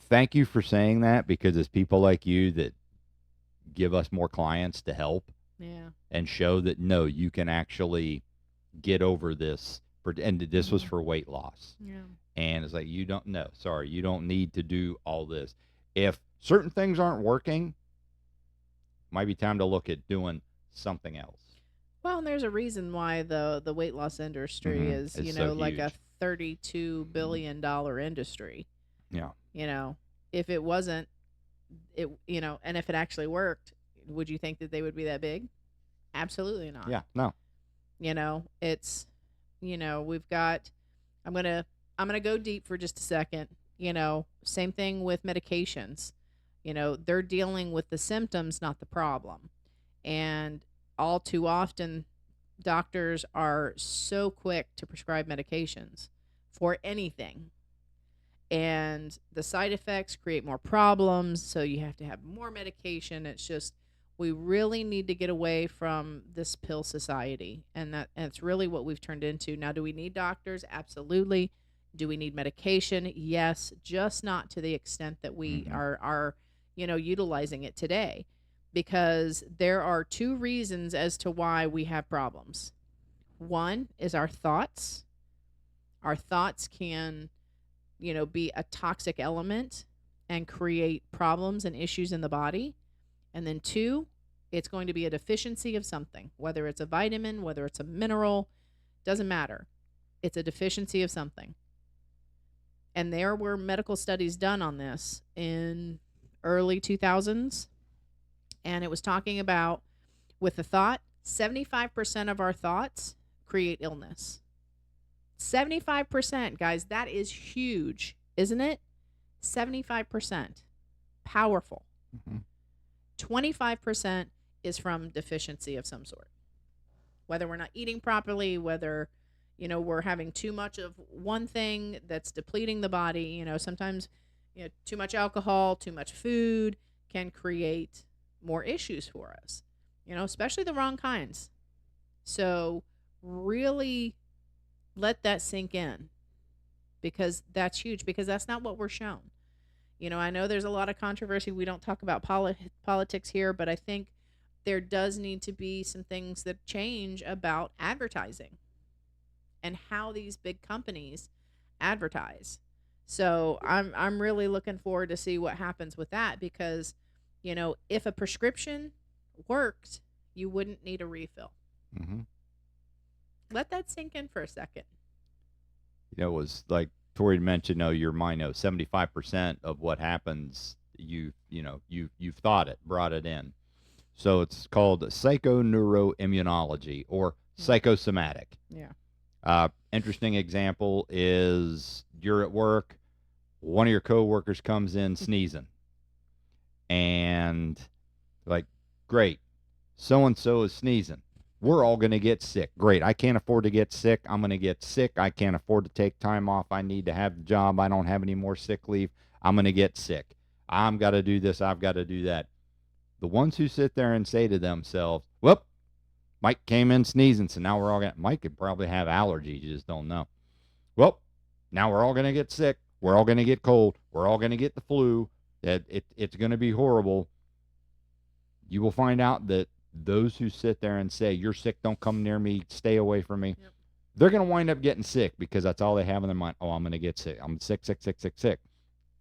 thank you for saying that, because it's people like you that give us more clients to help and show that, no, you can actually get over this. And this was for weight loss. Yeah. And it's like, you don't need to do all this. If certain things aren't working, might be time to look at doing something else. Well, and there's a reason why the weight loss industry is, like a $32 billion industry. Yeah. If it wasn't, and if it actually worked, would you think that they would be that big? Absolutely not. Yeah, no. It's, we've got, I'm going to go deep for just a second. Same thing with medications. They're dealing with the symptoms, not the problem. And all too often, doctors are so quick to prescribe medications for anything. And the side effects create more problems, so you have to have more medication. It's just, we really need to get away from this pill society, and it's really what we've turned into. Now, do we need doctors? Absolutely. Do we need medication? Yes, just not to the extent that we are utilizing it today, because there are two reasons as to why we have problems. One is our thoughts. Our thoughts can be a toxic element and create problems and issues in the body. And then two, it's going to be a deficiency of something, whether it's a vitamin, whether it's a mineral, doesn't matter. It's a deficiency of something. And there were medical studies done on this in early 2000s. And it was talking about, with the thought, 75% of our thoughts create illness. 75%, guys, that is huge, isn't it? 75%. Powerful. 25% is from deficiency of some sort. Whether we're not eating properly, whether, we're having too much of one thing that's depleting the body. Sometimes, too much alcohol, too much food can create more issues for us, especially the wrong kinds. So really let that sink in, because that's huge, because that's not what we're shown. I know there's a lot of controversy. We don't talk about politics here, but I think there does need to be some things that change about advertising and how these big companies advertise. So I'm really looking forward to see what happens with that, because if a prescription worked, you wouldn't need a refill. Mm-hmm. Let that sink in for a second. It was like Tori mentioned. Your mind knows 75% of what happens. You've thought it, brought it in. So it's called psychoneuroimmunology or psychosomatic. Yeah. Interesting example is you're at work, one of your coworkers comes in sneezing, and like, great, so and so is sneezing. We're all going to get sick. Great. I can't afford to get sick. I'm going to get sick. I can't afford to take time off. I need to have the job. I don't have any more sick leave. I'm going to get sick. I'm got to do this. I've got to do that. The ones who sit there and say to themselves, whoop, Mike came in sneezing, so now we're all going to, Mike could probably have allergies. You just don't know. Well, now we're all going to get sick. We're all going to get cold. We're all going to get the flu. It's going to be horrible. You will find out that those who sit there and say, you're sick, don't come near me, stay away from me, they're going to wind up getting sick, because that's all they have in their mind. Oh, I'm going to get sick. I'm sick.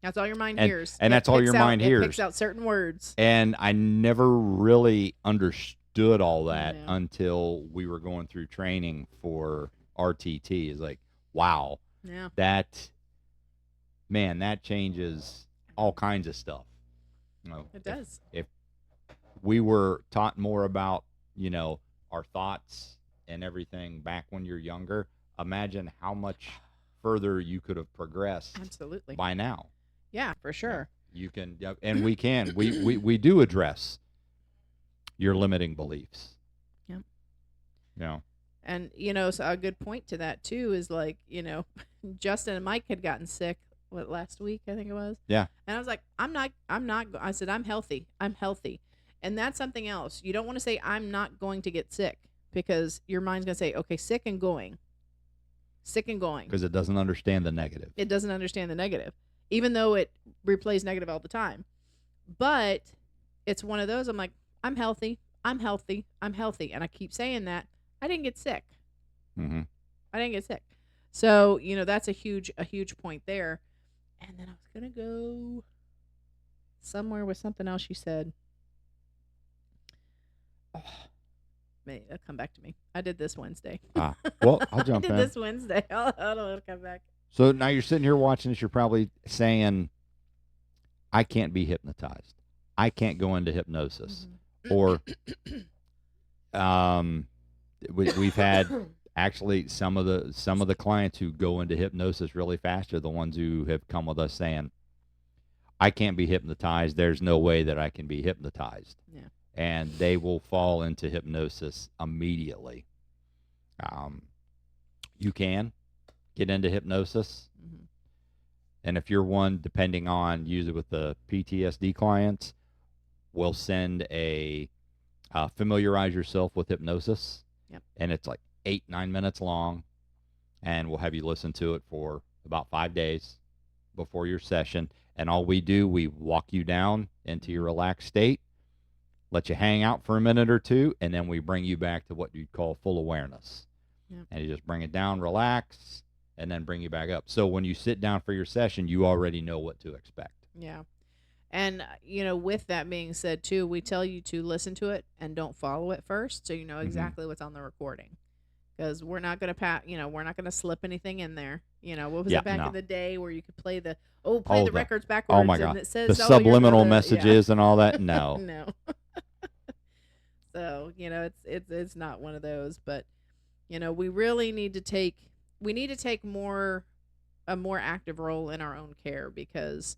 That's all your mind hears. And that's all your mind hears. It picks out certain words. And I never really understood all that until we were going through training for RTT. It's like, wow. Yeah. That changes all kinds of stuff. It does. If we were taught more about, our thoughts and everything back when you're younger, imagine how much further you could have progressed. Absolutely. By now. Yeah, for sure. You can, and we can. We do address your limiting beliefs. Yeah. And so a good point to that too is like, Justin and Mike had gotten sick last week, I think it was. Yeah. And I was like, I said, I'm healthy. And that's something else. You don't want to say I'm not going to get sick, because your mind's going to say, okay, sick and going. Because it doesn't understand the negative. It doesn't understand the negative, even though it replays negative all the time. But it's one of those, I'm like, I'm healthy. And I keep saying that. I didn't get sick. Mm-hmm. I didn't get sick. So, that's a huge point there. And then I was going to go somewhere with something else you said. Oh, maybe it'll come back to me. I did this Wednesday. Well, I'll jump in. I did this Wednesday. Hold on, it'll come back. So now you're sitting here watching this. You're probably saying, I can't be hypnotized. I can't go into hypnosis. Mm-hmm. Or we've had actually some of the clients who go into hypnosis really fast are the ones who have come with us saying, I can't be hypnotized. There's no way that I can be hypnotized. Yeah. And they will fall into hypnosis immediately. You can get into hypnosis. Mm-hmm. And if you're one, depending on, usually with the PTSD clients, we'll send a familiarize yourself with hypnosis. Yep. And it's like 8-9 minutes long. And we'll have you listen to it for about 5 days before your session. And all we do, we walk you down into your relaxed state, let you hang out for a minute or two, and then we bring you back to what you'd call full awareness. Yep. And you just bring it down, relax, and then bring you back up. So when you sit down for your session, you already know what to expect. Yeah. And, with that being said, too, we tell you to listen to it and don't follow it first, so you know exactly what's on the recording. Because we're not going to we're not going to slip anything in there. What was it back in the day where you could play the records backwards? Oh my God. And it says, the subliminal messages and all that? No. No. So, it's not one of those, but, we really need to take a more active role in our own care, because,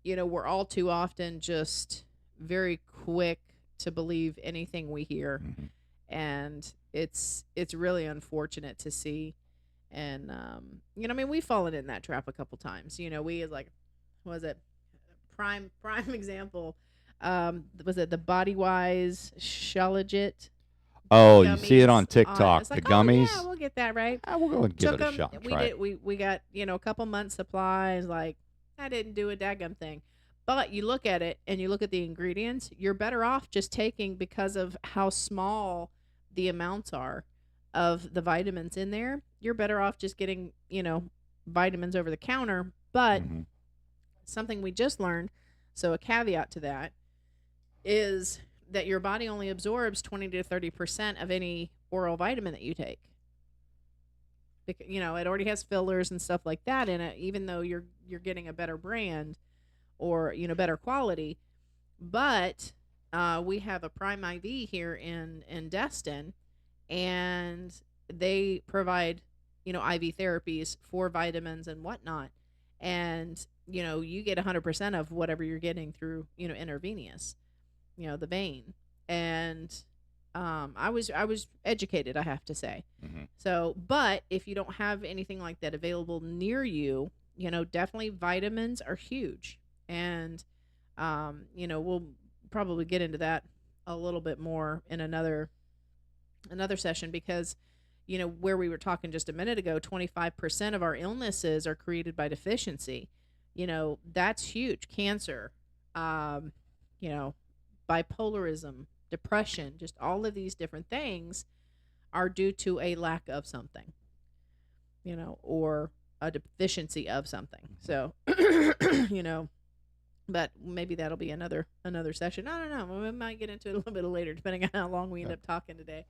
we're all too often just very quick to believe anything we hear. Mm-hmm. And it's really unfortunate to see. And, we've fallen in that trap a couple times. We like, was it prime example, was it the Body Wise Shilajit Oh, you see it gummies on on it? TikTok, It's the like, oh yeah, gummies. we'll get that, right. We'll go and give Took it a them. shot and We try it. did. We got, a couple months supplies. Like, I didn't do a daggum thing. But you look at it and you look at the ingredients, you're better off just taking, because of how small the amounts are of the vitamins in there. You're better off just getting, vitamins over the counter. But Hmm. something we just learned, so a caveat to that, is that your body only absorbs 20 to 30% of any oral vitamin that you take. Because, it already has fillers and stuff like that in it, even though you're getting a better brand, or, better quality. But we have a Prime IV here in Destin, and they provide, IV therapies for vitamins and whatnot. And, you get 100% of whatever you're getting through, intravenous, the vein. And I was educated, I have to say. Hmm. So, but if you don't have anything like that available near you, definitely vitamins are huge. And we'll probably get into that a little bit more in another session, because where we were talking just a minute ago, 25% of our illnesses are created by deficiency. That's huge. Cancer, um, you know, bipolarism, depression, just all of these different things are due to a lack of something, or a deficiency of something. So, you know, but maybe that'll be another session. I don't know. We might get into it a little bit later, depending on how long we end up talking today.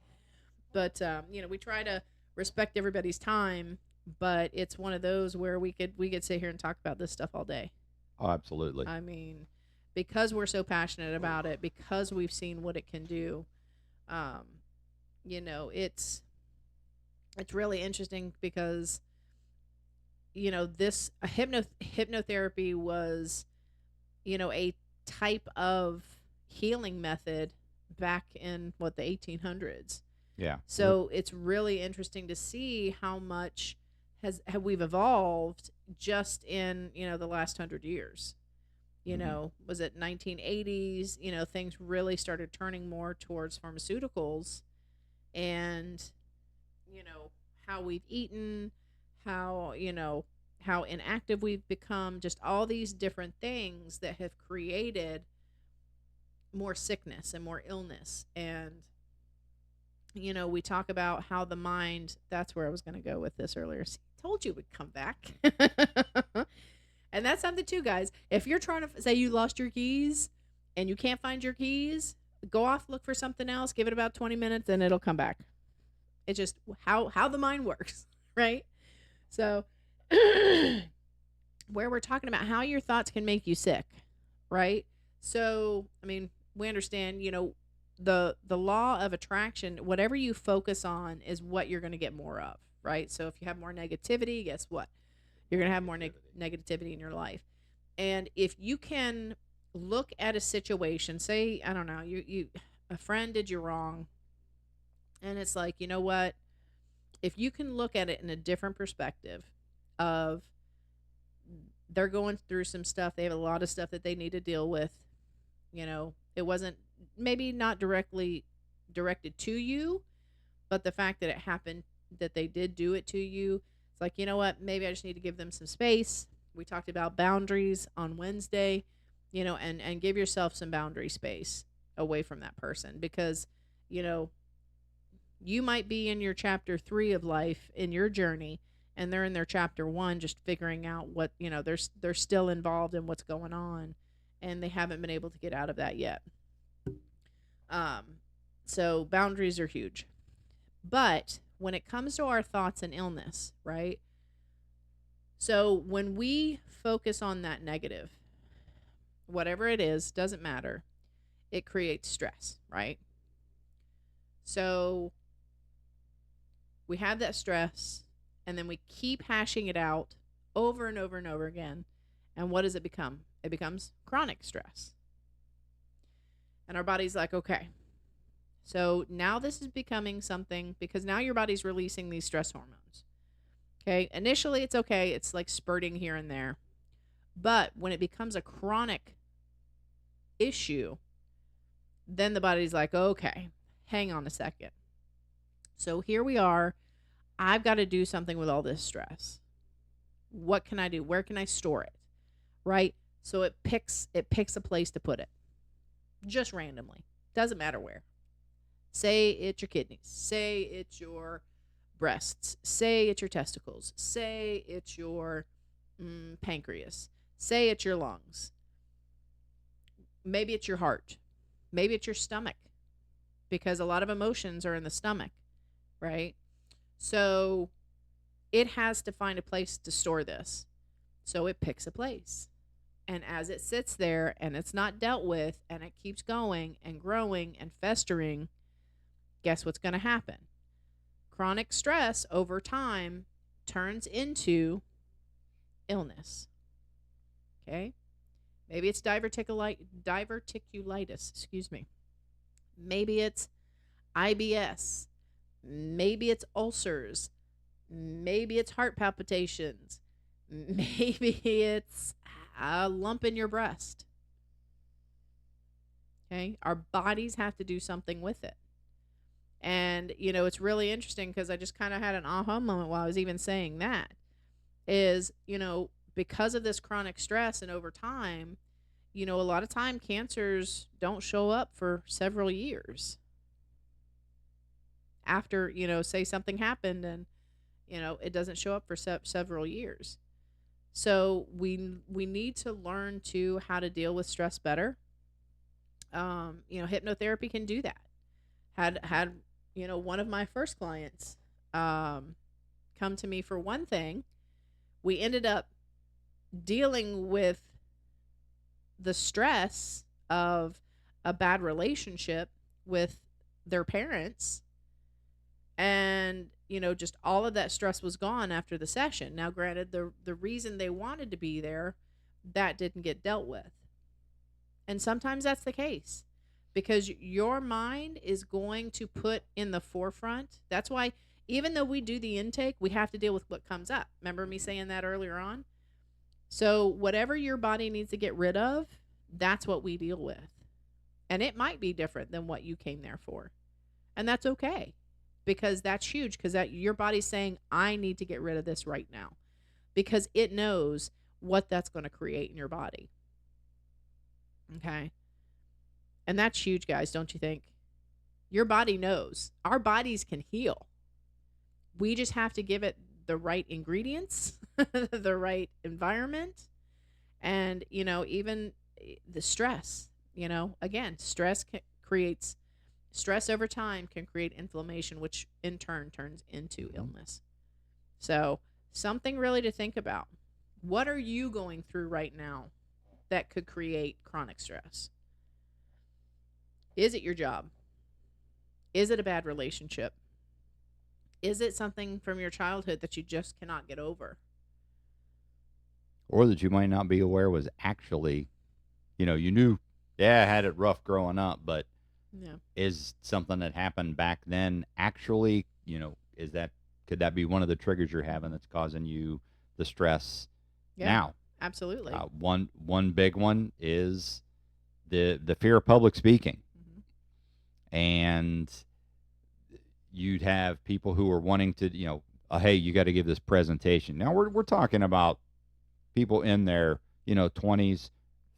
But we try to respect everybody's time, but it's one of those where we could sit here and talk about this stuff all day. Oh, absolutely. I mean, because we're so passionate about it, because we've seen what it can do. Um, it's really interesting, because this hypnotherapy was, a type of healing method back in the 1800s. Yeah. So it's really interesting to see how much have we've evolved just in, the last 100 years. Was it 1980s? Things really started turning more towards pharmaceuticals, and how we've eaten, how how inactive we've become, just all these different things that have created more sickness and more illness. And we talk about how the mind, that's where I was going to go with this earlier. See, told you we'd come back. And that's something too, guys. If you're trying to say you lost your keys and you can't find your keys, go off, look for something else, give it about 20 minutes, and it'll come back. It's just how the mind works, right? So, where we're talking about how your thoughts can make you sick, right? So, I mean, we understand, the law of attraction, whatever you focus on is what you're going to get more of, right? So, if you have more negativity, guess what? You're going to have more negativity in your life. And if you can look at a situation, say, I don't know, you a friend did you wrong, and it's like, you know what? If you can look at it in a different perspective of, they're going through some stuff, they have a lot of stuff that they need to deal with. It wasn't, maybe not directly directed to you, but the fact that it happened, that they did do it to you, it's like, you know what? Maybe I just need to give them some space. We talked about boundaries on Wednesday, and give yourself some boundary space away from that person, because, you might be in your chapter 3 of life in your journey, and they're in their chapter 1, just figuring out what, they're still involved in what's going on, and they haven't been able to get out of that yet. So boundaries are huge. But when it comes to our thoughts and illness, right? So when we focus on that negative, whatever it is, doesn't matter, it creates stress, right? So we have that stress, and then we keep hashing it out over and over and over again. And what does it become? It becomes chronic stress. And our body's like, okay, so now this is becoming something, because now your body's releasing these stress hormones. Okay, initially it's okay, it's like spurting here and there. But when it becomes a chronic issue, then the body's like, okay, hang on a second. So here we are. I've got to do something with all this stress. What can I do? Where can I store it? Right? So it picks a place to put it. Just randomly. Doesn't matter where. Say it's your kidneys. Say it's your breasts. Say it's your testicles. Say it's your pancreas. Say it's your lungs. Maybe it's your heart. Maybe it's your stomach, because a lot of emotions are in the stomach, right? So it has to find a place to store this. So it picks a place. And as it sits there and it's not dealt with and it keeps going and growing and festering, guess what's going to happen? Chronic stress over time turns into illness. Okay? Maybe it's diverticulitis, excuse me. Maybe it's IBS. Maybe it's ulcers. Maybe it's heart palpitations. Maybe it's a lump in your breast. Okay? Our bodies have to do something with it. And, it's really interesting because I just kind of had an aha moment while I was even saying that. Is, because of this chronic stress and over time, a lot of time cancers don't show up for several years after, say something happened and, it doesn't show up for several years. So we need to learn how to deal with stress better. Hypnotherapy can do that. Had one of my first clients come to me for one thing. We ended up dealing with the stress of a bad relationship with their parents, and just all of that stress was gone after the session. Now granted, the reason they wanted to be there, that didn't get dealt with. And sometimes that's the case, because your mind is going to put in the forefront. That's why even though we do the intake, we have to deal with what comes up. Remember me saying that earlier on? So whatever your body needs to get rid of, that's what we deal with. And it might be different than what you came there for. And that's okay, because that's huge, because your body's saying, I need to get rid of this right now, because it knows what that's going to create in your body. Okay? And that's huge, guys, don't you think? Your body knows. Our bodies can heal. We just have to give it the right ingredients, the right environment, and, even the stress. Again, creates stress over time, can create inflammation, which in turn turns into illness. So something really to think about. What are you going through right now that could create chronic stress? Is it your job? Is it a bad relationship? Is it something from your childhood that you just cannot get over? Or that you might not be aware was actually, you knew, yeah, I had it rough growing up, but Yeah. is something that happened back then actually, could that be one of the triggers you're having that's causing you the stress Yeah. now? Absolutely. One big one is the fear of public speaking. And you'd have people who are wanting to, hey, you got to give this presentation. Now we're talking about people in their, 20s,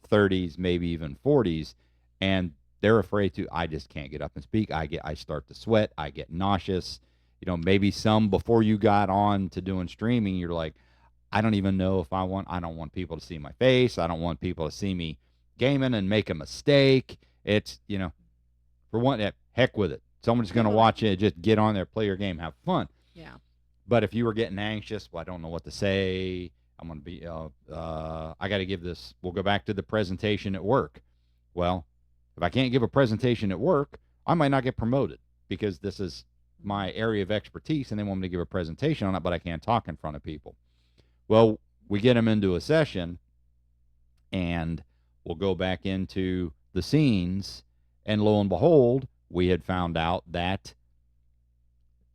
30s, maybe even 40s, and they're afraid to. I just can't get up and speak. I start to sweat. I get nauseous. Maybe some before you got on to doing streaming, you're like, I don't even know if I don't want people to see my face. I don't want people to see me gaming and make a mistake. It's, for one, heck with it. Someone's going to watch it. Just get on there, play your game, have fun. Yeah. But if you were getting anxious, well, I don't know what to say. I'm going to be, I got to give this. We'll go back to the presentation at work. Well, if I can't give a presentation at work, I might not get promoted because this is my area of expertise and they want me to give a presentation on it, but I can't talk in front of people. Well, we get them into a session and we'll go back into the scenes, and lo and behold, we had found out that,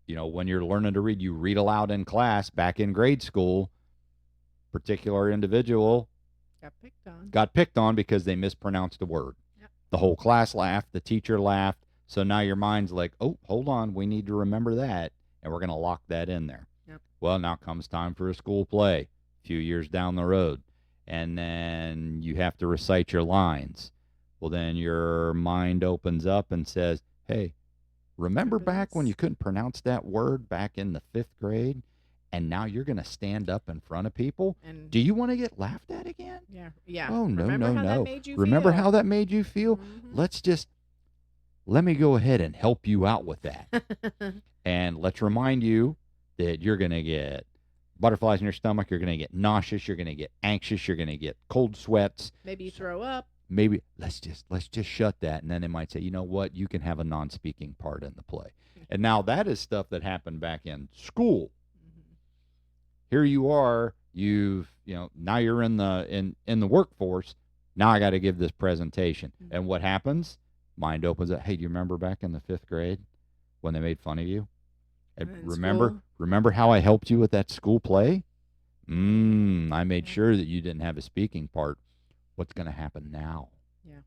when you're learning to read, you read aloud in class back in grade school. Particular individual Got picked on. Got picked on because they mispronounced a word. Yep. The whole class laughed. The teacher laughed. So now your mind's like, oh, hold on. We need to remember that. And we're going to lock that in there. Yep. Well, now comes time for a school play a few years down the road. And then you have to recite your lines. Well, then your mind opens up and says, hey, remember back when you couldn't pronounce that word back in the 5th grade? And now you're going to stand up in front of people? And do you want to get laughed at again? yeah. Yeah. Oh, no, Remember no, how no. that made you Remember feel? how that made you feel? Mm-hmm. Let me go ahead and help you out with that. And let's remind you that you're going to get butterflies in your stomach. You're going to get nauseous. You're going to get anxious. You're going to get cold sweats. Maybe you throw up. Maybe let's just shut that. And then they might say, you know what? You can have a non-speaking part in the play. And now that is stuff that happened back in school. Mm-hmm. Here you are. Now you're in the workforce. Now I got to give this presentation. Mm-hmm. And what happens? Mind opens up. Hey, do you remember back in the 5th grade when they made fun of you? And remember how I helped you with that school play? I made sure that you didn't have a speaking part. What's going to happen now? Yeah.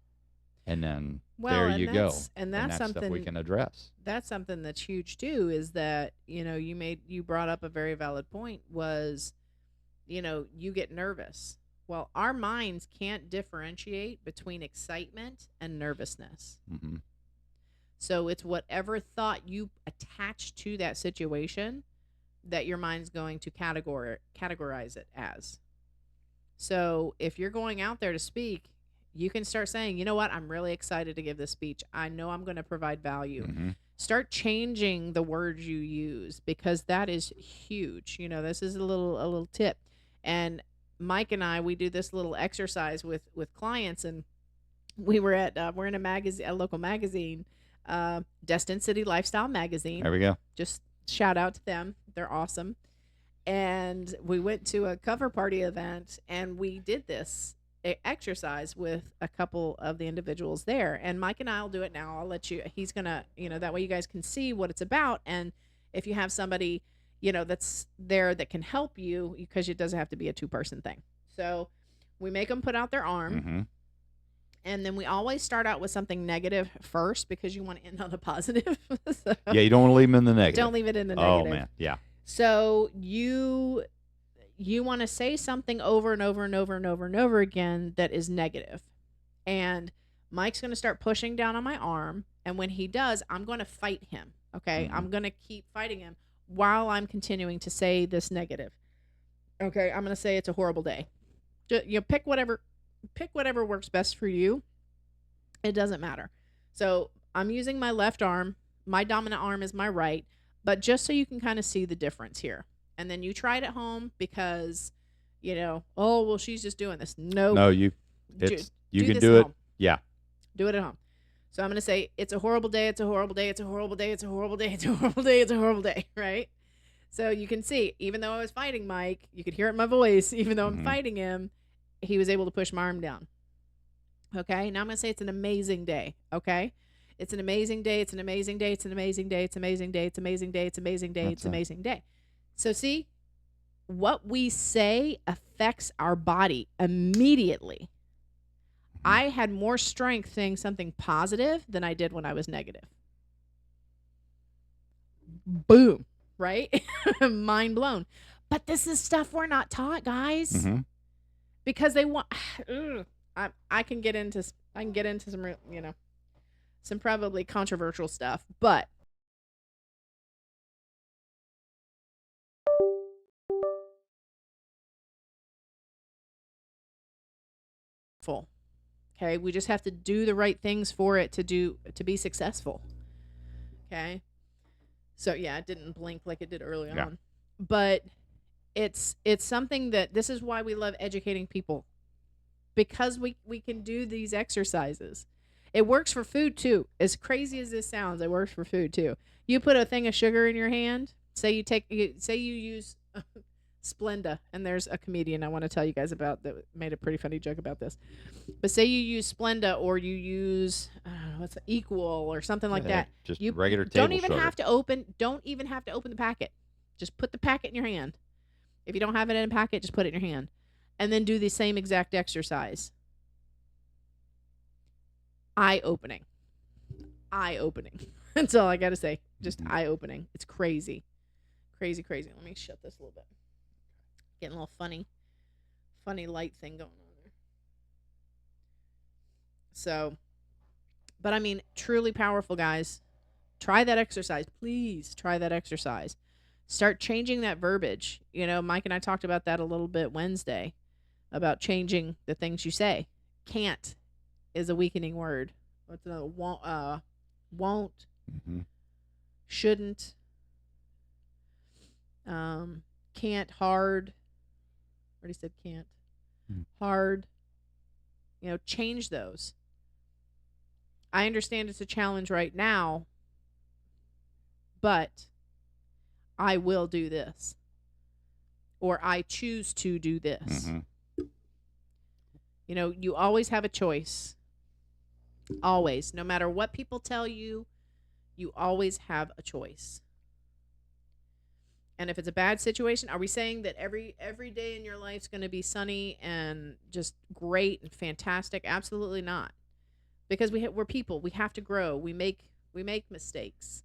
And then there you go. And that's something stuff we can address. That's something that's huge too, is that, you brought up a very valid point was, you get nervous. Well, our minds can't differentiate between excitement and nervousness. Mm-hmm. So it's whatever thought you attach to that situation that your mind's going to categorize it as. So if you're going out there to speak, you can start saying, you know what, I'm really excited to give this speech. I know I'm going to provide value. Mm-hmm. Start changing the words you use, because that is huge. This is a little tip. And Mike and I, we do this little exercise with clients, and we're in a local magazine, Destin City Lifestyle Magazine. There we go. Just shout out to them. They're awesome. And we went to a cover party event, and we did this exercise with a couple of the individuals there. And Mike and I'll do it now. I'll let you, he's going to, that way you guys can see what it's about. And if you have somebody, that's there that can help you, because it doesn't have to be a 2-person thing. So we make them put out their arm. Mm-hmm. And then we always start out with something negative first, because you want to end on a positive. So yeah, you don't want to leave them in the negative. don't leave it in the negative. Oh, man, yeah. So you want to say something over and over and over and over and over again that is negative. And Mike's going to start pushing down on my arm. And when he does, I'm going to fight him. Okay. Mm-hmm. I'm going to keep fighting him while I'm continuing to say this negative. Okay. I'm going to say it's a horrible day. Pick whatever works best for you. It doesn't matter. So I'm using my left arm. My dominant arm is my right. But just so you can kind of see the difference here. And then you try it at home, because, oh, well, she's just doing this. No, you can this do at it. home. Yeah. Do it at home. So I'm going to say, it's a horrible day. It's a horrible day. It's a horrible day. It's a horrible day. It's a horrible day. It's a horrible day. Right? So you can see, even though I was fighting Mike, you could hear it in my voice, even though I'm fighting him, he was able to push my arm down. Okay. Now I'm going to say it's an amazing day. Okay. It's an amazing day. It's an amazing day. It's an amazing day. It's an amazing day. It's an amazing day. It's an amazing day. It's an amazing day. So see, what we say affects our body immediately. I had more strength saying something positive than I did when I was negative. Boom. Right? Mind blown. But this is stuff we're not taught, guys. Mm-hmm. Because they want I can get into some some probably controversial stuff, but full. Okay, we just have to do the right things for it to be successful. Okay, so yeah, it didn't blink like it did early on, but it's something that, this is why we love educating people, because we can do these exercises. It works for food too. As crazy as this sounds, it works for food too. You put a thing of sugar in your hand. Say you use Splenda, and there's a comedian I want to tell you guys about that made a pretty funny joke about this. But say you use Splenda, or you use what's Equal or something like that. Just you regular table don't even sugar. Don't even have to open the packet. Just put the packet in your hand. If you don't have it in a packet, just put it in your hand. and then do the same exact exercise. Eye-opening. Eye-opening. That's all I got to say. Just eye-opening. It's crazy. Crazy, crazy. Let me shut this a little bit. Getting a little funny light thing going on there. So, but I mean, truly powerful, guys. Try that exercise. Please try that exercise. Start changing that verbiage. You know, Mike and I talked about that a little bit Wednesday, about changing the things you say. Can't is a weakening word. What's another? Won't, shouldn't, can't, hard. Already said can't. Hard. You know, change those. I understand it's a challenge right now, but I will do this. Or I choose to do this. You know, you always have a choice. Always. No matter what people tell you, you always have a choice. And if it's a bad situation, are we saying that every day in your life's going to be sunny and just great and fantastic? Absolutely not. Because we're people. We have to grow. We make mistakes,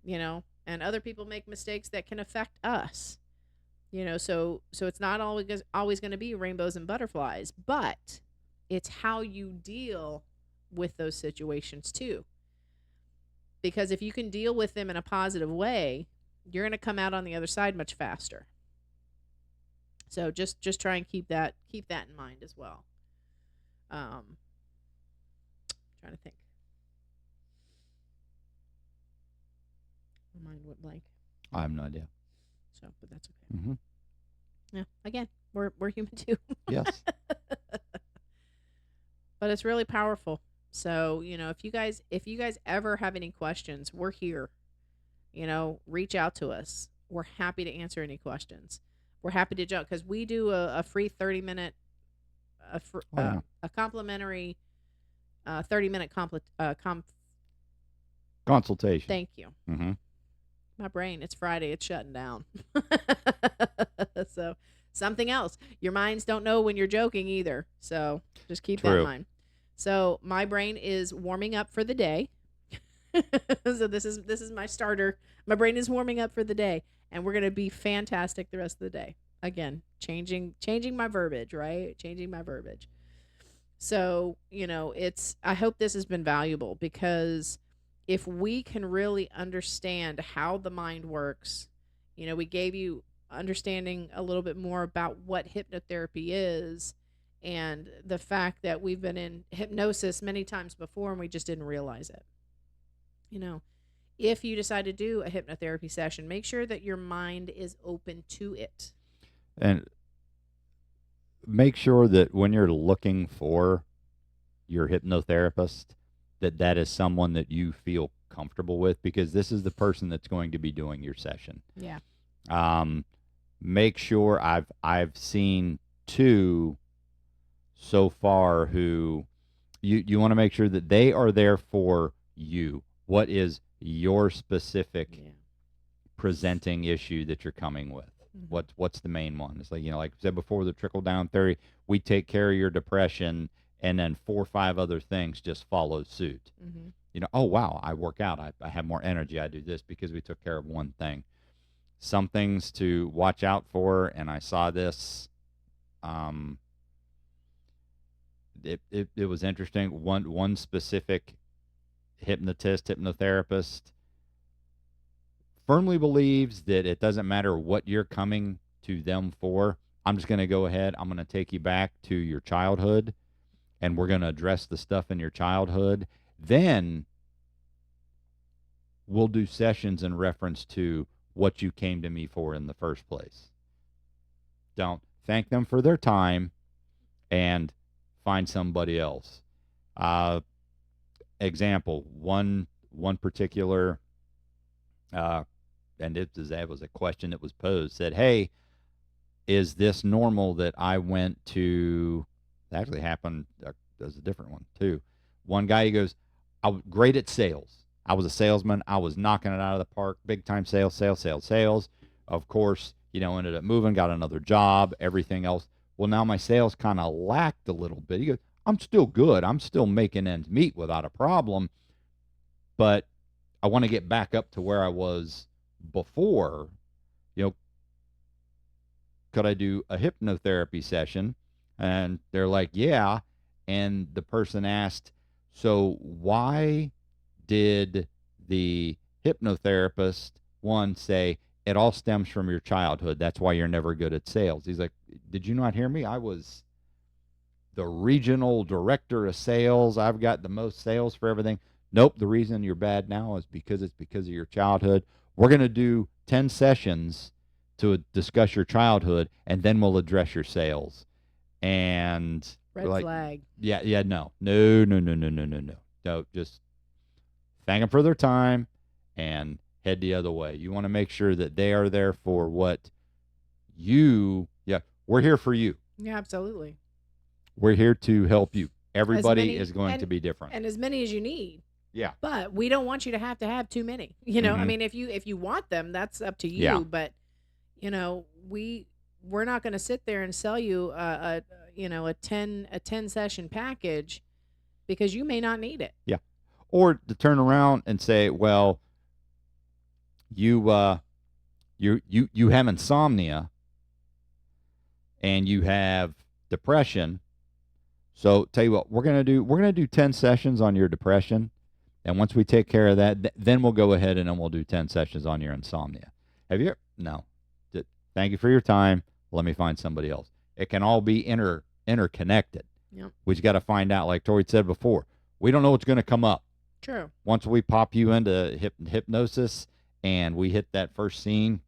you know, and other people make mistakes that can affect us. You know, so it's not always going to be rainbows and butterflies, but it's how you deal with those situations too. Because if you can deal with them in a positive way, you're going to come out on the other side much faster. So just try and keep that in mind as well. Trying to think. My mind went blank. I have no idea. So, but that's okay. Yeah. Again, we're human too. Yes. But it's really powerful. So, you know, if you guys ever have any questions, we're here. You know, reach out to us. We're happy to answer any questions. We're happy to jump because we do a free 30-minute, a complimentary 30-minute consultation. Thank you. My brain, it's Friday, it's shutting down. So something else. Your minds don't know when you're joking either. So just keep that in mind. So my brain is warming up for the day. So this is my starter. My brain is warming up for the day, and we're gonna be fantastic the rest of the day. Again, changing my verbiage, right? Changing my verbiage. So, you know, I hope this has been valuable because if we can really understand how the mind works, you know, we gave you understanding a little bit more about what hypnotherapy is and the fact that we've been in hypnosis many times before and we just didn't realize it. You know, if you decide to do a hypnotherapy session, make sure that your mind is open to it. And make sure that when you're looking for your hypnotherapist, that is someone that you feel comfortable with, because this is the person that's going to be doing your session. Yeah. Make sure I've seen 2 so far who you want to make sure that they are there for you. What is your specific presenting issue that you're coming with? What's the main one? It's like, you know, like I said before, the trickle down theory, we take care of your depression and then 4 or 5 other things just follow suit. You know, oh wow, I work out, I have more energy, I do this because we took care of one thing. Some things to watch out for, and I saw this. It was interesting. One specific hypnotherapist firmly believes that it doesn't matter what you're coming to them for. I'm just going to go ahead. I'm going to take you back to your childhood, and we're going to address the stuff in your childhood. Then we'll do sessions in reference to what you came to me for in the first place. Don't thank them for their time and find somebody else. Example, one particular, and it was a question that was posed, said, hey, is this normal that I went to, it actually happened, there's a different one too. One guy, he goes, I was great at sales. I was a salesman. I was knocking it out of the park, big time sales. Of course, you know, ended up moving, got another job, everything else. well, now my sales kind of lacked a little bit. He goes, I'm still good. I'm still making ends meet without a problem, but I want to get back up to where I was before. You know, could I do a hypnotherapy session? And they're like, yeah. And the person asked, so why did the hypnotherapist one say it all stems from your childhood? That's why you're never good at sales. He's like, did you not hear me? I was the regional director of sales. I've got the most sales for everything. Nope. The reason you're bad now is because it's because of your childhood. We're going to do 10 sessions to discuss your childhood, and then we'll address your sales. And Red like, flag. yeah, no, just thank them for their time and head the other way. You want to make sure that they are there for what we're here for you. Yeah, absolutely. We're here to help you. As Everybody many is going and to be different. and as many as you need. Yeah. But we don't want you to have too many. You know, I Mhm. mean, if you want them, that's up to you. Yeah. But you know, we're not going to sit there and sell you a 10 session package because you may not need it. Yeah. Or to turn around and say, well, you have insomnia and you have depression. So tell you what, we're gonna do 10 sessions on your depression, and once we take care of that, then we'll go ahead and then we'll do 10 sessions on your insomnia. Have you? No. Thank you for your time. Let me find somebody else. It can all be interconnected. Yep. We just got to find out, like Tori said before. We don't know what's going to come up. True. Once we pop you into hypnosis and we hit that first scene,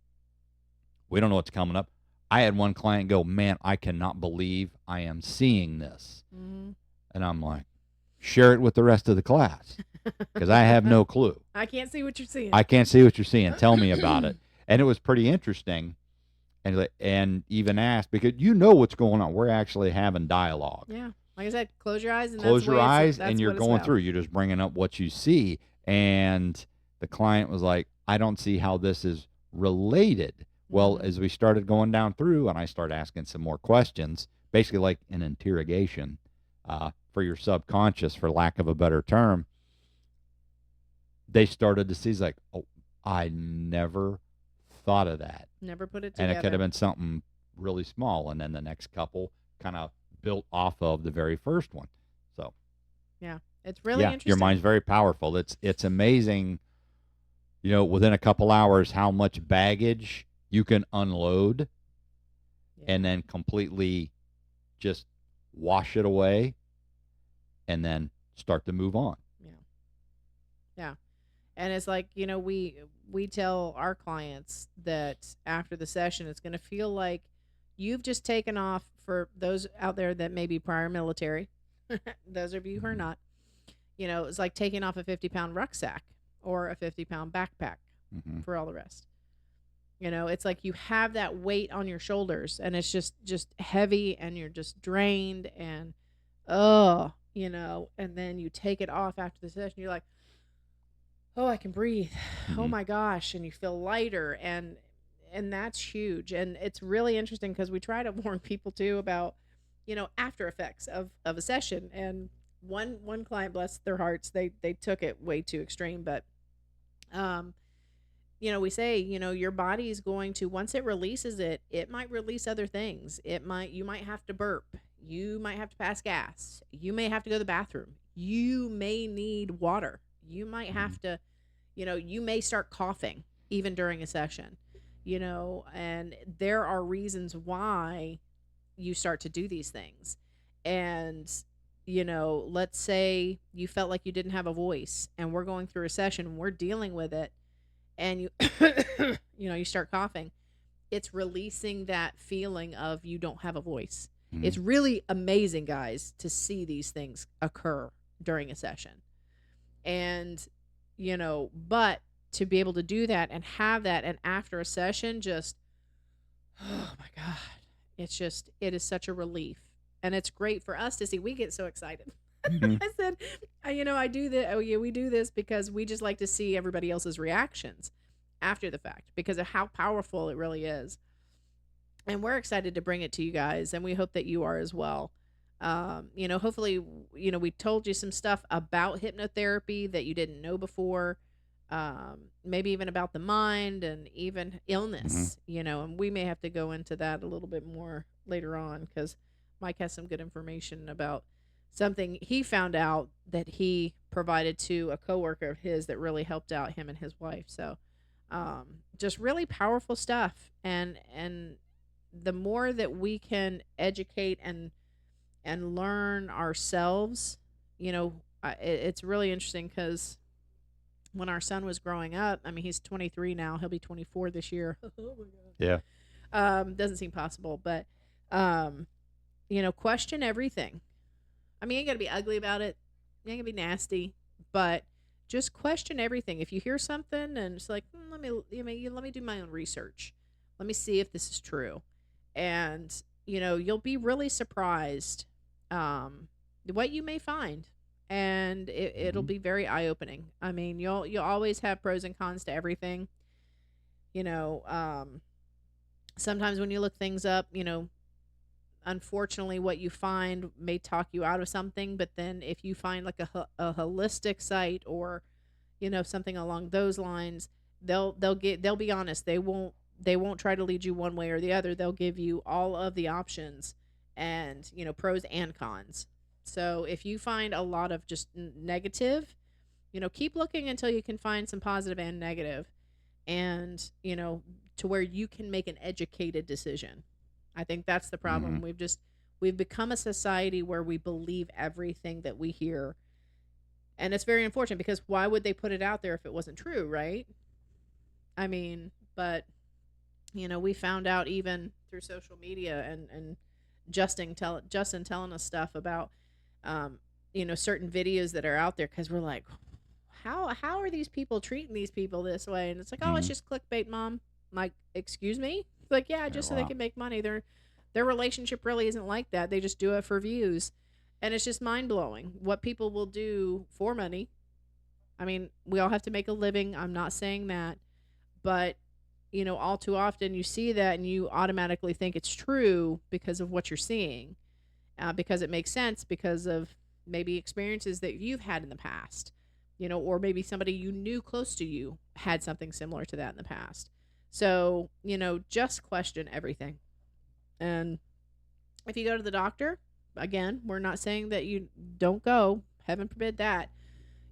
we don't know what's coming up. I had one client go, man, I cannot believe I am seeing this. Mm-hmm. And I'm like, share it with the rest of the class because I have no clue. I can't see what you're seeing. I can't see what you're seeing. Tell me about it. And it was pretty interesting. And even asked, because you know what's going on. We're actually having dialogue. Yeah. Like I said, close your eyes. And Close your eyes that's and you're what it's going about. through. You're just bringing up what you see. And the client was like, I don't see how this is related. Well, as we started going down through and I started asking some more questions, basically like an interrogation for your subconscious, for lack of a better term, they started to see, like, oh, I never thought of that. Never put it together. And it could have been something really small. And then the next couple kind of built off of the very first one. So, yeah, it's really interesting. Your mind's very powerful. It's amazing, within a couple hours, how much baggage you can unload and then completely just wash it away and then start to move on. Yeah. And it's like, we tell our clients that after the session, it's going to feel like you've just taken off, for those out there that may be prior military, those of you who are not, it's like taking off a 50-pound rucksack or a 50-pound backpack for all the rest. It's like you have that weight on your shoulders and it's just heavy and you're just drained and, and then you take it off after the session. You're like, oh, I can breathe. Oh my gosh. And you feel lighter and that's huge. And it's really interesting because we try to warn people too about, after effects of a session. And one client, bless their hearts, they took it way too extreme, but, we say, your body is going to, once it releases it, it might release other things. You might have to burp. You might have to pass gas. You may have to go to the bathroom. You may need water. You might have to, you may start coughing even during a session, and there are reasons why you start to do these things. And, let's say you felt like you didn't have a voice and we're going through a session, we're dealing with it, and you, you start coughing. It's releasing that feeling of you don't have a voice. It's really amazing, guys, to see these things occur during a session. And, but to be able to do that and have that, and after a session, just, oh my God, it is such a relief. And it's great for us to see. We get so excited. I said, I do this. Oh yeah, we do this because we just like to see everybody else's reactions after the fact because of how powerful it really is. and we're excited to bring it to you guys, and we hope that you are as well. Hopefully, we told you some stuff about hypnotherapy that you didn't know before, maybe even about the mind and even Mm-hmm. illness, and we may have to go into that a little bit more later on because Mike has some good information about something he found out that he provided to a coworker of his that really helped out him and his wife. So, just really powerful stuff, and the more that we can educate and learn ourselves, it's really interesting because when our son was growing up, I mean, he's 23 now, he'll be 24 this year. Oh my Yeah. god. Doesn't seem possible, but um question everything. I mean, you ain't gotta be ugly about it, you ain't gonna be nasty, but just question everything. If you hear something and it's like, let me do my own research, let me see if this is true, and you'll be really surprised, um, what you may find, and it'll Mm-hmm. be very eye opening. I mean, you'll always have pros and cons to everything. You know, um, Sometimes when you look things up, unfortunately, what you find may talk you out of something. But then if you find like a holistic site or something along those lines, they'll be honest. They won't try to lead you one way or the other. They'll give you all of the options and pros and cons. So if you find a lot of just negative, keep looking until you can find some positive and negative, and to where you can make an educated decision. I think that's the Mm-hmm. problem. We've become a society where we believe everything that we hear, and it's very unfortunate because why would they put it out there if it wasn't true, right? I mean, but we found out even through social media and Justin telling us stuff about certain videos that are out there because we're like, how are these people treating these people this way? And it's like, oh, it's Mm-hmm. just clickbait, mom. I'm like, excuse me? Like, yeah, Oh, just so they wow. can make money. Their relationship really isn't like that. They just do it for views. And it's just mind blowing what people will do for money. I mean, we all have to make a living. I'm not saying that, but all too often you see that and you automatically think it's true because of what you're seeing, because it makes sense because of maybe experiences that you've had in the past, or maybe somebody you knew close to you had something similar to that in the past. So, just question everything. And if you go to the doctor, again, we're not saying that you don't go, heaven forbid that,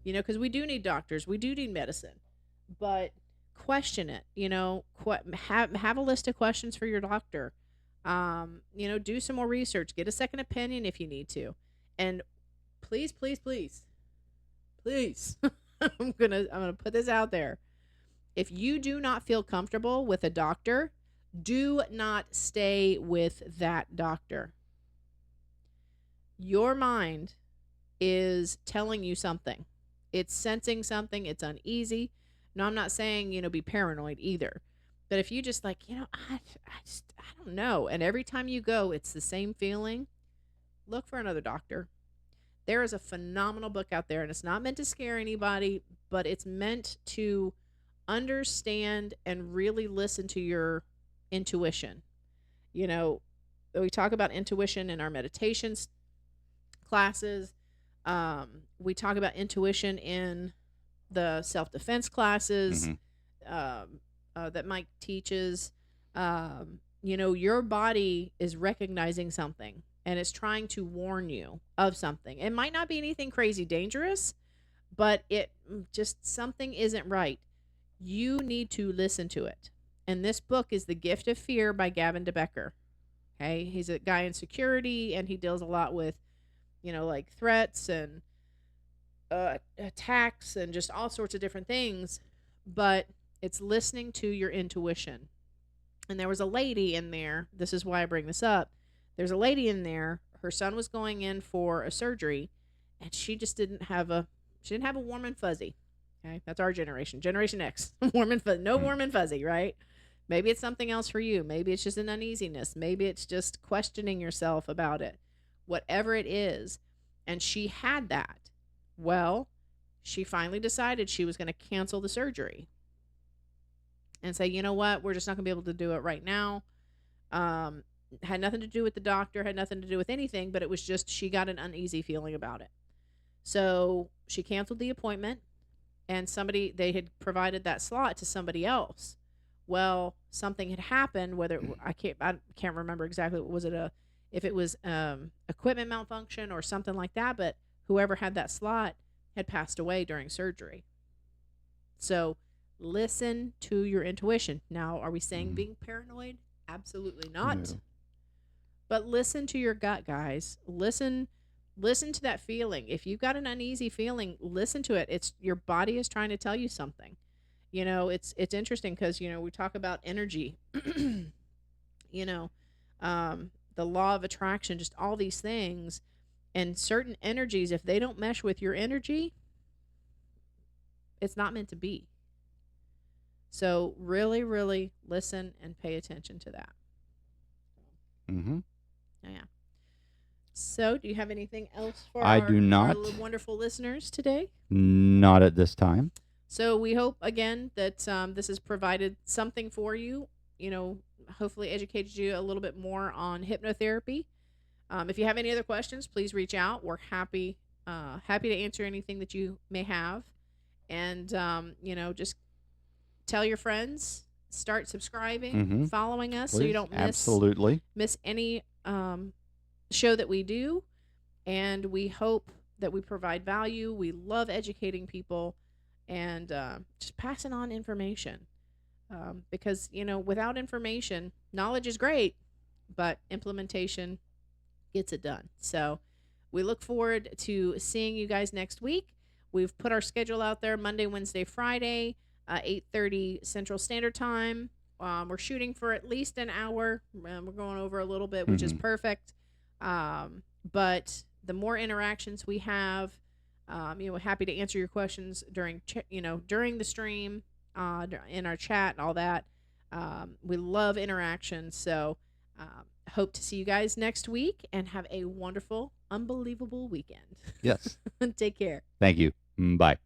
because we do need doctors, we do need medicine, but question it. Have a list of questions for your doctor. Do some more research, get a second opinion if you need to, and please, please, please, please, I'm gonna put this out there. If you do not feel comfortable with a doctor, do not stay with that doctor. Your mind is telling you something. It's sensing something. It's uneasy. No, I'm not saying, be paranoid either. But if you just like, I don't know. And every time you go, it's the same feeling, look for another doctor. There is a phenomenal book out there, and it's not meant to scare anybody, but it's meant to understand and really listen to your intuition. You know, we talk about intuition in our meditations classes. We talk about intuition in the self defense classes, Mm-hmm. that Mike teaches. Your body is recognizing something and it's trying to warn you of something. It might not be anything crazy dangerous, but it just something isn't right. You need to listen to it. And this book is The Gift of Fear by Gavin DeBecker. Okay, he's a guy in security and he deals a lot with, like threats and attacks and just all sorts of different things. But it's listening to your intuition. And there was a lady in there. This is why I bring this up. There's a lady in there. Her son was going in for a surgery, and she didn't have a warm and fuzzy. Okay, that's our generation, Generation X. Warm and fuzzy, no warm and fuzzy, right? Maybe it's something else for you. Maybe it's just an uneasiness. Maybe it's just questioning yourself about it. Whatever it is, and she had that. Well, she finally decided she was going to cancel the surgery and say, you know what, we're just not going to be able to do it right now. Um, had nothing to do with the doctor, had nothing to do with anything, but it was just she got an uneasy feeling about it. So she canceled the appointment, and they had provided that slot to somebody else. Well, something had happened. Whether I can't remember exactly. Was it if it was equipment malfunction or something like that? But whoever had that slot had passed away during surgery. So listen to your intuition. Now, are we saying being paranoid? Absolutely not. No. But listen to your gut, guys. Listen to that feeling. If you've got an uneasy feeling, listen to it. It's your body is trying to tell you something. It's interesting because we talk about energy. you know, the law of attraction, just all these things, and certain energies. If they don't mesh with your energy, it's not meant to be. So really, really listen and pay attention to that. Mm-hmm. Yeah. So, do you have anything else for I do not. our wonderful listeners today? Not at this time. So, we hope, again, that this has provided something for you, hopefully educated you a little bit more on hypnotherapy. If you have any other questions, please reach out. We're happy to answer anything that you may have. And, just tell your friends, start subscribing, following us, Please. so you don't miss any show that we do. And we hope that we provide value. We love educating people and just passing on information, because without information, knowledge is great, but implementation gets it done. So we look forward to seeing you guys next week. We've put our schedule out there: Monday, Wednesday, Friday, 8:30 Central Standard Time. We're shooting for at least an hour. We're going over a little bit, which is perfect. But the more interactions we have, we're happy to answer your questions during the stream, in our chat and all that. We love interaction. So hope to see you guys next week and have a wonderful, unbelievable weekend. Yes. Take care. Thank you. Bye.